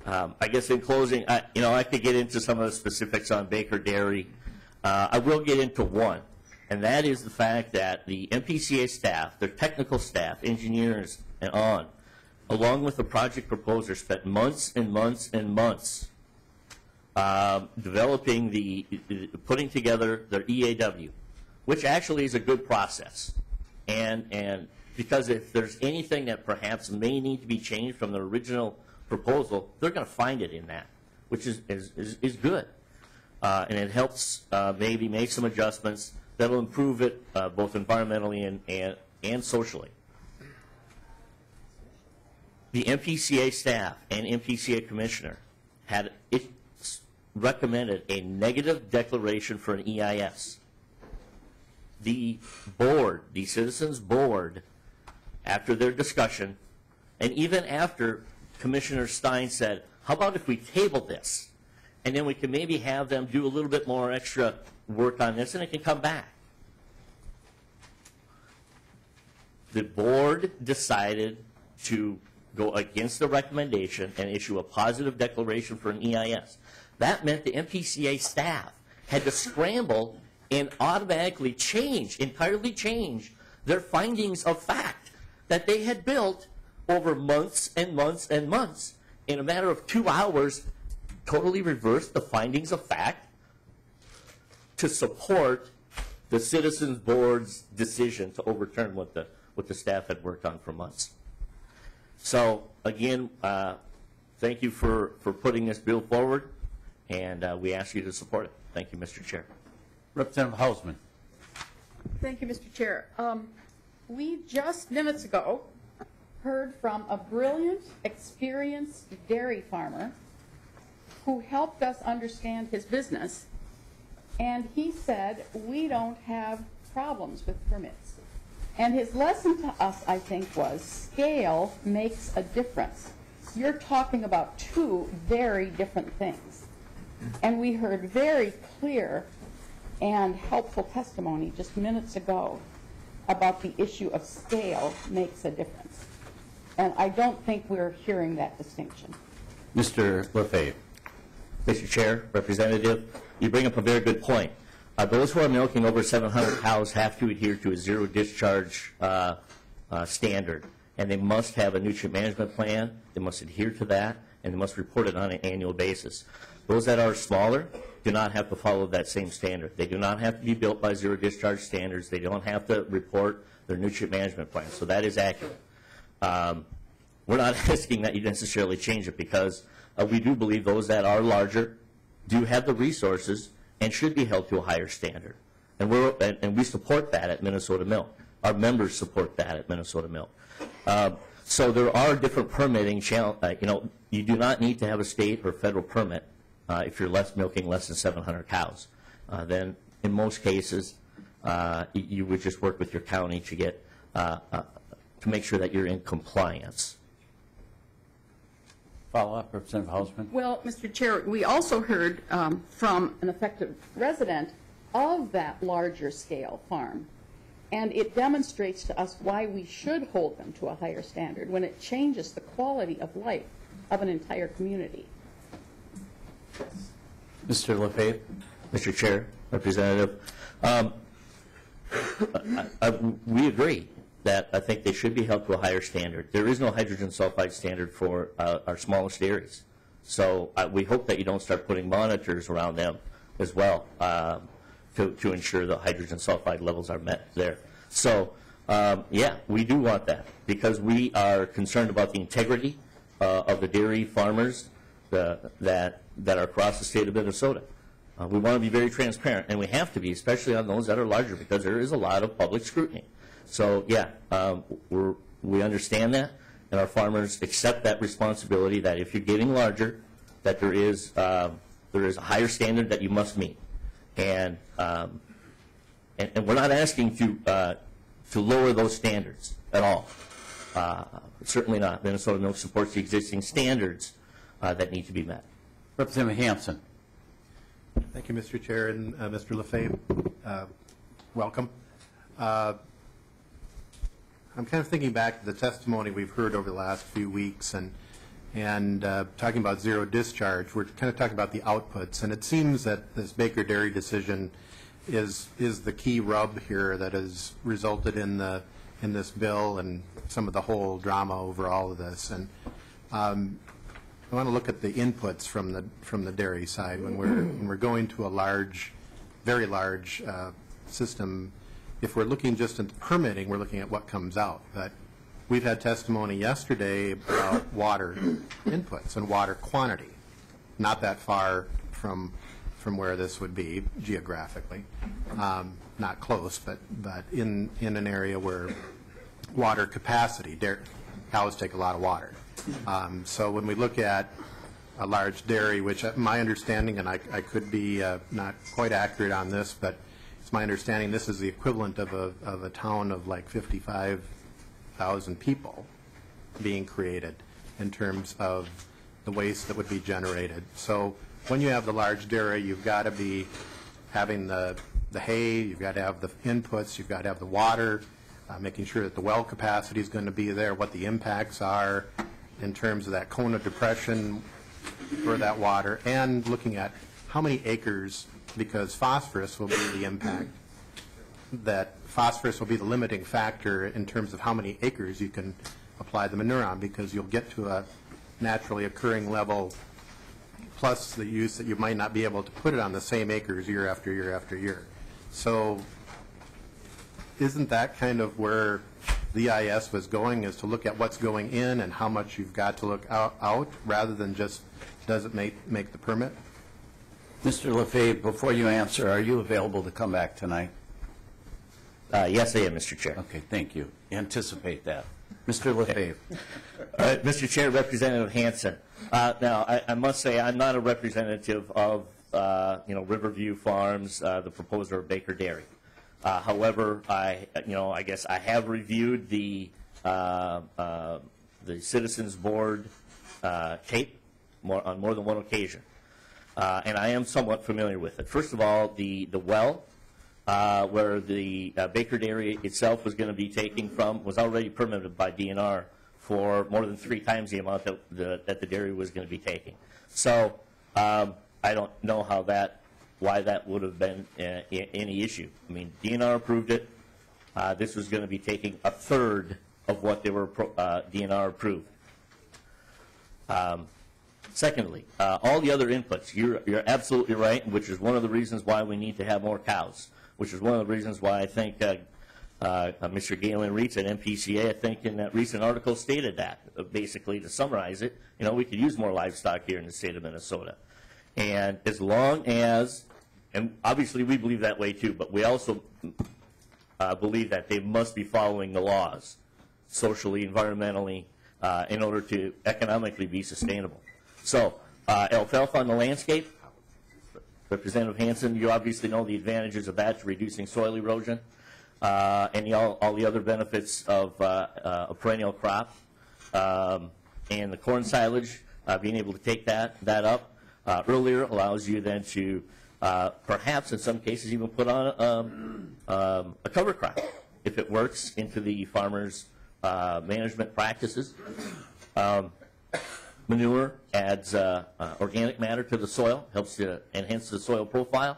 I guess in closing, I could get into some of the specifics on Baker Dairy, I will get into one, and that is the fact that the MPCA staff, their technical staff, engineers and on, along with the project proposer, spent months and months and months developing putting together their EAW, which actually is a good process. And because if there's anything that perhaps may need to be changed from the original proposal, they're going to find it in that, which is good. And it helps maybe make some adjustments that will improve it both environmentally and socially. The MPCA staff and MPCA commissioner had recommended a negative declaration for an EIS. The board, the Citizens Board, after their discussion, and even after Commissioner Stein said, how about if we table this, and then we can maybe have them do a little bit more extra work on this, and it can come back. The board decided to go against the recommendation and issue a positive declaration for an EIS. That meant the MPCA staff had to scramble and automatically entirely change their findings of fact that they had built over months and months and months. In a matter of 2 hours, totally reversed the findings of fact to support the Citizens Board's decision to overturn what the staff had worked on for months. So again, thank you for putting this bill forward, and we ask you to support it. Thank you, Mr. Chair. Representative Hausman. Thank you, Mr. Chair. We just minutes ago heard from a brilliant, experienced dairy farmer who helped us understand his business, and he said we don't have problems with permits. And his lesson to us, I think, was scale makes a difference. You're talking about two very different things. And we heard very clear and helpful testimony just minutes ago about the issue of scale makes a difference. And I don't think we're hearing that distinction. Mr. Lefebvre. Mr. Chair, Representative, you bring up a very good point. Those who are milking over 700 cows have to adhere to a zero discharge standard, and they must have a nutrient management plan, they must adhere to that, and they must report it on an annual basis. Those that are smaller do not have to follow that same standard. They do not have to be built by zero discharge standards. They don't have to report their nutrient management plan, so that is accurate. We're not asking that you necessarily change it because we do believe those that are larger do have the resources and should be held to a higher standard. And we support that at Minnesota Milk. Our members support that at Minnesota Milk. So there are different permitting challenges. You do not need to have a state or federal permit if you're milking less than 700 cows. Then in most cases, you would just work with your county to get to make sure that you're in compliance. Follow-up, Representative Hausman. Well, Mr. Chair, we also heard from an affected resident of that larger scale farm, and it demonstrates to us why we should hold them to a higher standard when it changes the quality of life of an entire community. Mr. Lefebvre. Mr. Chair, Representative, we agree that I think they should be held to a higher standard. There is no hydrogen sulfide standard for our smallest dairies. So we hope that you don't start putting monitors around them as well to ensure the hydrogen sulfide levels are met there. So, yeah, we do want that because we are concerned about the integrity of the dairy farmers that are across the state of Minnesota. We want to be very transparent, and we have to be, especially on those that are larger because there is a lot of public scrutiny. So, yeah, we understand that, and our farmers accept that responsibility that if you're getting larger, that there is a higher standard that you must meet. And we're not asking to lower those standards at all. Certainly not. Minnesota Milk supports the existing standards that need to be met. Representative Hansen. Thank you, Mr. Chair, and Mr. Lefebvre. Welcome. I'm kind of thinking back to the testimony we've heard over the last few weeks and talking about zero discharge. We're kind of talking about the outputs, and it seems that this Baker Dairy decision is the key rub here that has resulted in this bill and some of the whole drama over all of this. And I want to look at the inputs from the dairy side when we're going to a very large system. If we're looking just at the permitting, we're looking at what comes out. But we've had testimony yesterday about water inputs and water quantity, not that far from where this would be geographically, not close, but in an area where water capacity, cows take a lot of water. So when we look at a large dairy, which my understanding, and I could be not quite accurate on this, but it's my understanding this is the equivalent of a town of like 55,000 people being created in terms of the waste that would be generated. So when you have the large dairy, you've got to be having the hay, you've got to have the inputs, you've got to have the water, making sure that the well capacity is going to be there, what the impacts are in terms of that cone of depression for that water, and looking at how many acres, because phosphorus will be the impact, that phosphorus will be the limiting factor in terms of how many acres you can apply the manure on, because you'll get to a naturally occurring level plus the use that you might not be able to put it on the same acres year after year after year. So isn't that kind of where the EIS was going, is to look at what's going in and how much you've got to look out rather than just does it make the permit? Mr. Lefebvre, before you answer, are you available to come back tonight? Yes, I am, Mr. Chair. Okay, thank you. Anticipate that. Mr. Lefebvre. Mr. Chair, Representative Hansen. Now, I must say I'm not a representative of, Riverview Farms, the proposer of Baker Dairy. However, I guess I have reviewed the Citizens Board tape on more than one occasion, and I am somewhat familiar with it. First of all, the well where the Baker Dairy itself was going to be taking from was already permitted by DNR for more than 3 times the amount that the dairy was going to be taking. So I don't know why that would have been any issue. I mean, DNR approved it. This was going to be taking a third of what they were DNR approved. Secondly, all the other inputs, you're absolutely right, which is one of the reasons why we need to have more cows, which is one of the reasons why I think Mr. Galen Reitz at MPCA, I think in that recent article stated that. Basically, to summarize it, we could use more livestock here in the state of Minnesota. And as long as, and obviously we believe that way too, but we also believe that they must be following the laws, socially, environmentally, in order to economically be sustainable. So, alfalfa on the landscape, Representative Hansen, you obviously know the advantages of that to reducing soil erosion, and all the other benefits of a perennial crop, and the corn silage, being able to take that up earlier allows you then to perhaps in some cases even put on a cover crop if it works into the farmer's management practices. Manure adds organic matter to the soil, helps to enhance the soil profile.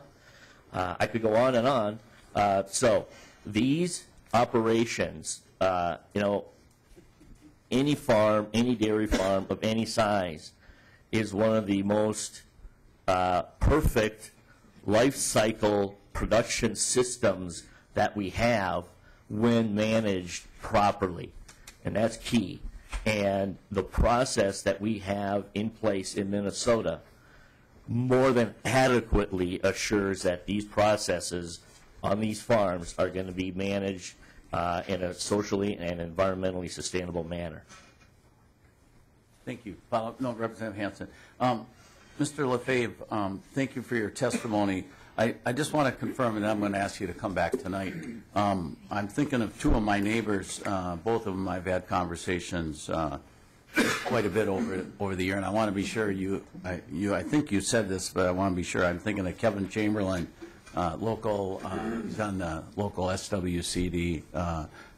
I could go on and on. So these operations, any farm, any dairy farm of any size is one of the most perfect life cycle production systems that we have when managed properly, and that's key. And the process that we have in place in Minnesota more than adequately assures that these processes on these farms are going to be managed in a socially and environmentally sustainable manner. Thank you. Follow-up? No, Representative Hansen. Mr. Lefebvre, thank you for your testimony. I just want to confirm, and I'm going to ask you to come back tonight. I'm thinking of 2 of my neighbors. Both of them I've had conversations quite a bit over the year, and I want to be sure I think you said this, but I want to be sure. I'm thinking of Kevin Chamberlain, he's on the local SWCD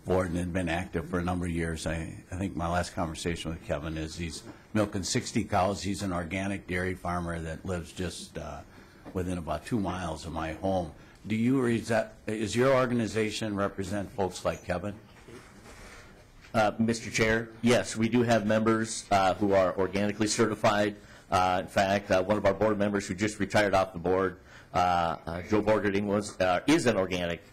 board and had been active for a number of years. I think my last conversation with Kevin is he's milking 60 cows. He's an organic dairy farmer that lives just within about 2 miles of my home. Is your organization represent folks like Kevin? Mr. Chair, yes, we do have members who are organically certified. In fact, one of our board members who just retired off the board, Joe Borgerding, is an organic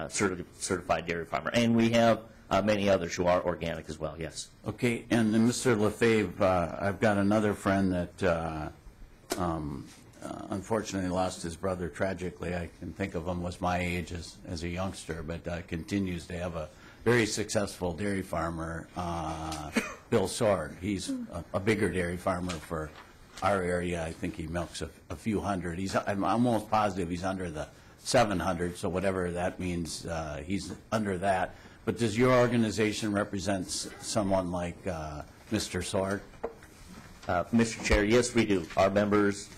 certified dairy farmer. And we have many others who are organic as well, yes. Okay, and then Mr. Lefebvre, I've got another friend that unfortunately lost his brother tragically. I can think of him, was my age as a youngster, but continues to have a very successful dairy farmer, Bill Sword. He's a bigger dairy farmer for our area. I think he milks a few hundred. I'm almost positive he's under the 700, so whatever that means, he's under that. But does your organization represent someone like Mr. Sword? Mr. Chair, yes, we do. Our members,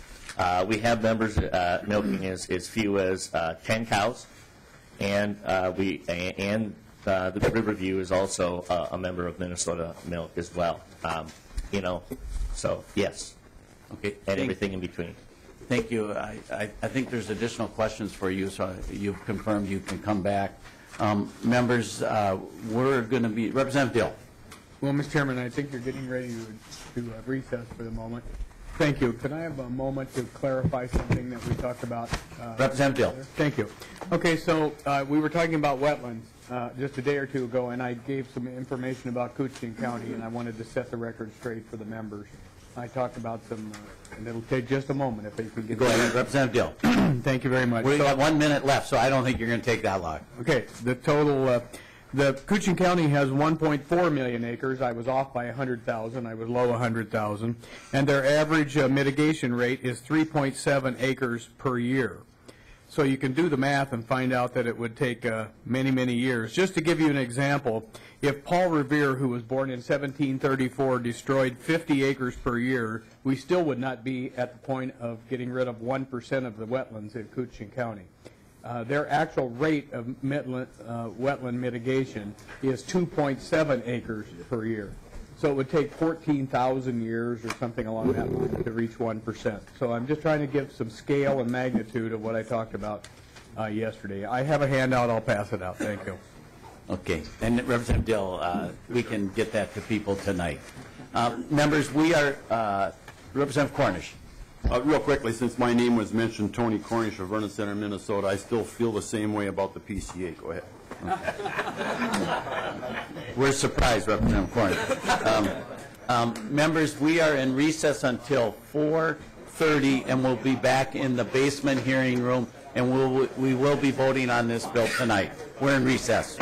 we have members milking as few as 10 cows, and the Riverview is also a member of Minnesota Milk as well. So yes. Okay. And everything in between. Thank you. I think there's additional questions for you, so you've confirmed you can come back. Members, we're going to be, Representative Dill. Well, Mr. Chairman, I think you're getting ready to recess for the moment. Thank you. Can I have a moment to clarify something that we talked about? Representative Dill. Thank you. Okay, so we were talking about wetlands just a day or two ago, and I gave some information about Coochin County, and I wanted to set the record straight for the members. I talked about some, and it'll take just a moment if you can get. Go ahead, Representative Dill. Thank you very much. We've got 1 minute left, so I don't think you're going to take that long. Okay, the total, the Coochin County has 1.4 million acres. I was off by 100,000. I was low 100,000. And their average mitigation rate is 3.7 acres per year. So you can do the math and find out that it would take many, many years. Just to give you an example, if Paul Revere, who was born in 1734, destroyed 50 acres per year, we still would not be at the point of getting rid of 1% of the wetlands in Coochin County. Their actual rate of wetland mitigation is 2.7 acres per year. So it would take 14,000 years or something along that line to reach 1%. So I'm just trying to give some scale and magnitude of what I talked about yesterday. I have a handout. I'll pass it out. Thank you. Okay. And Representative Dill, we can get that to people tonight. Members, we are Representative Cornish. Real quickly, since my name was mentioned, Tony Cornish of Vernon Center, Minnesota, I still feel the same way about the PCA. Go ahead. We're surprised, Representative Cornish. Members, we are in recess until 4:30, and we'll be back in the basement hearing room, and we will be voting on this bill tonight. We're in recess.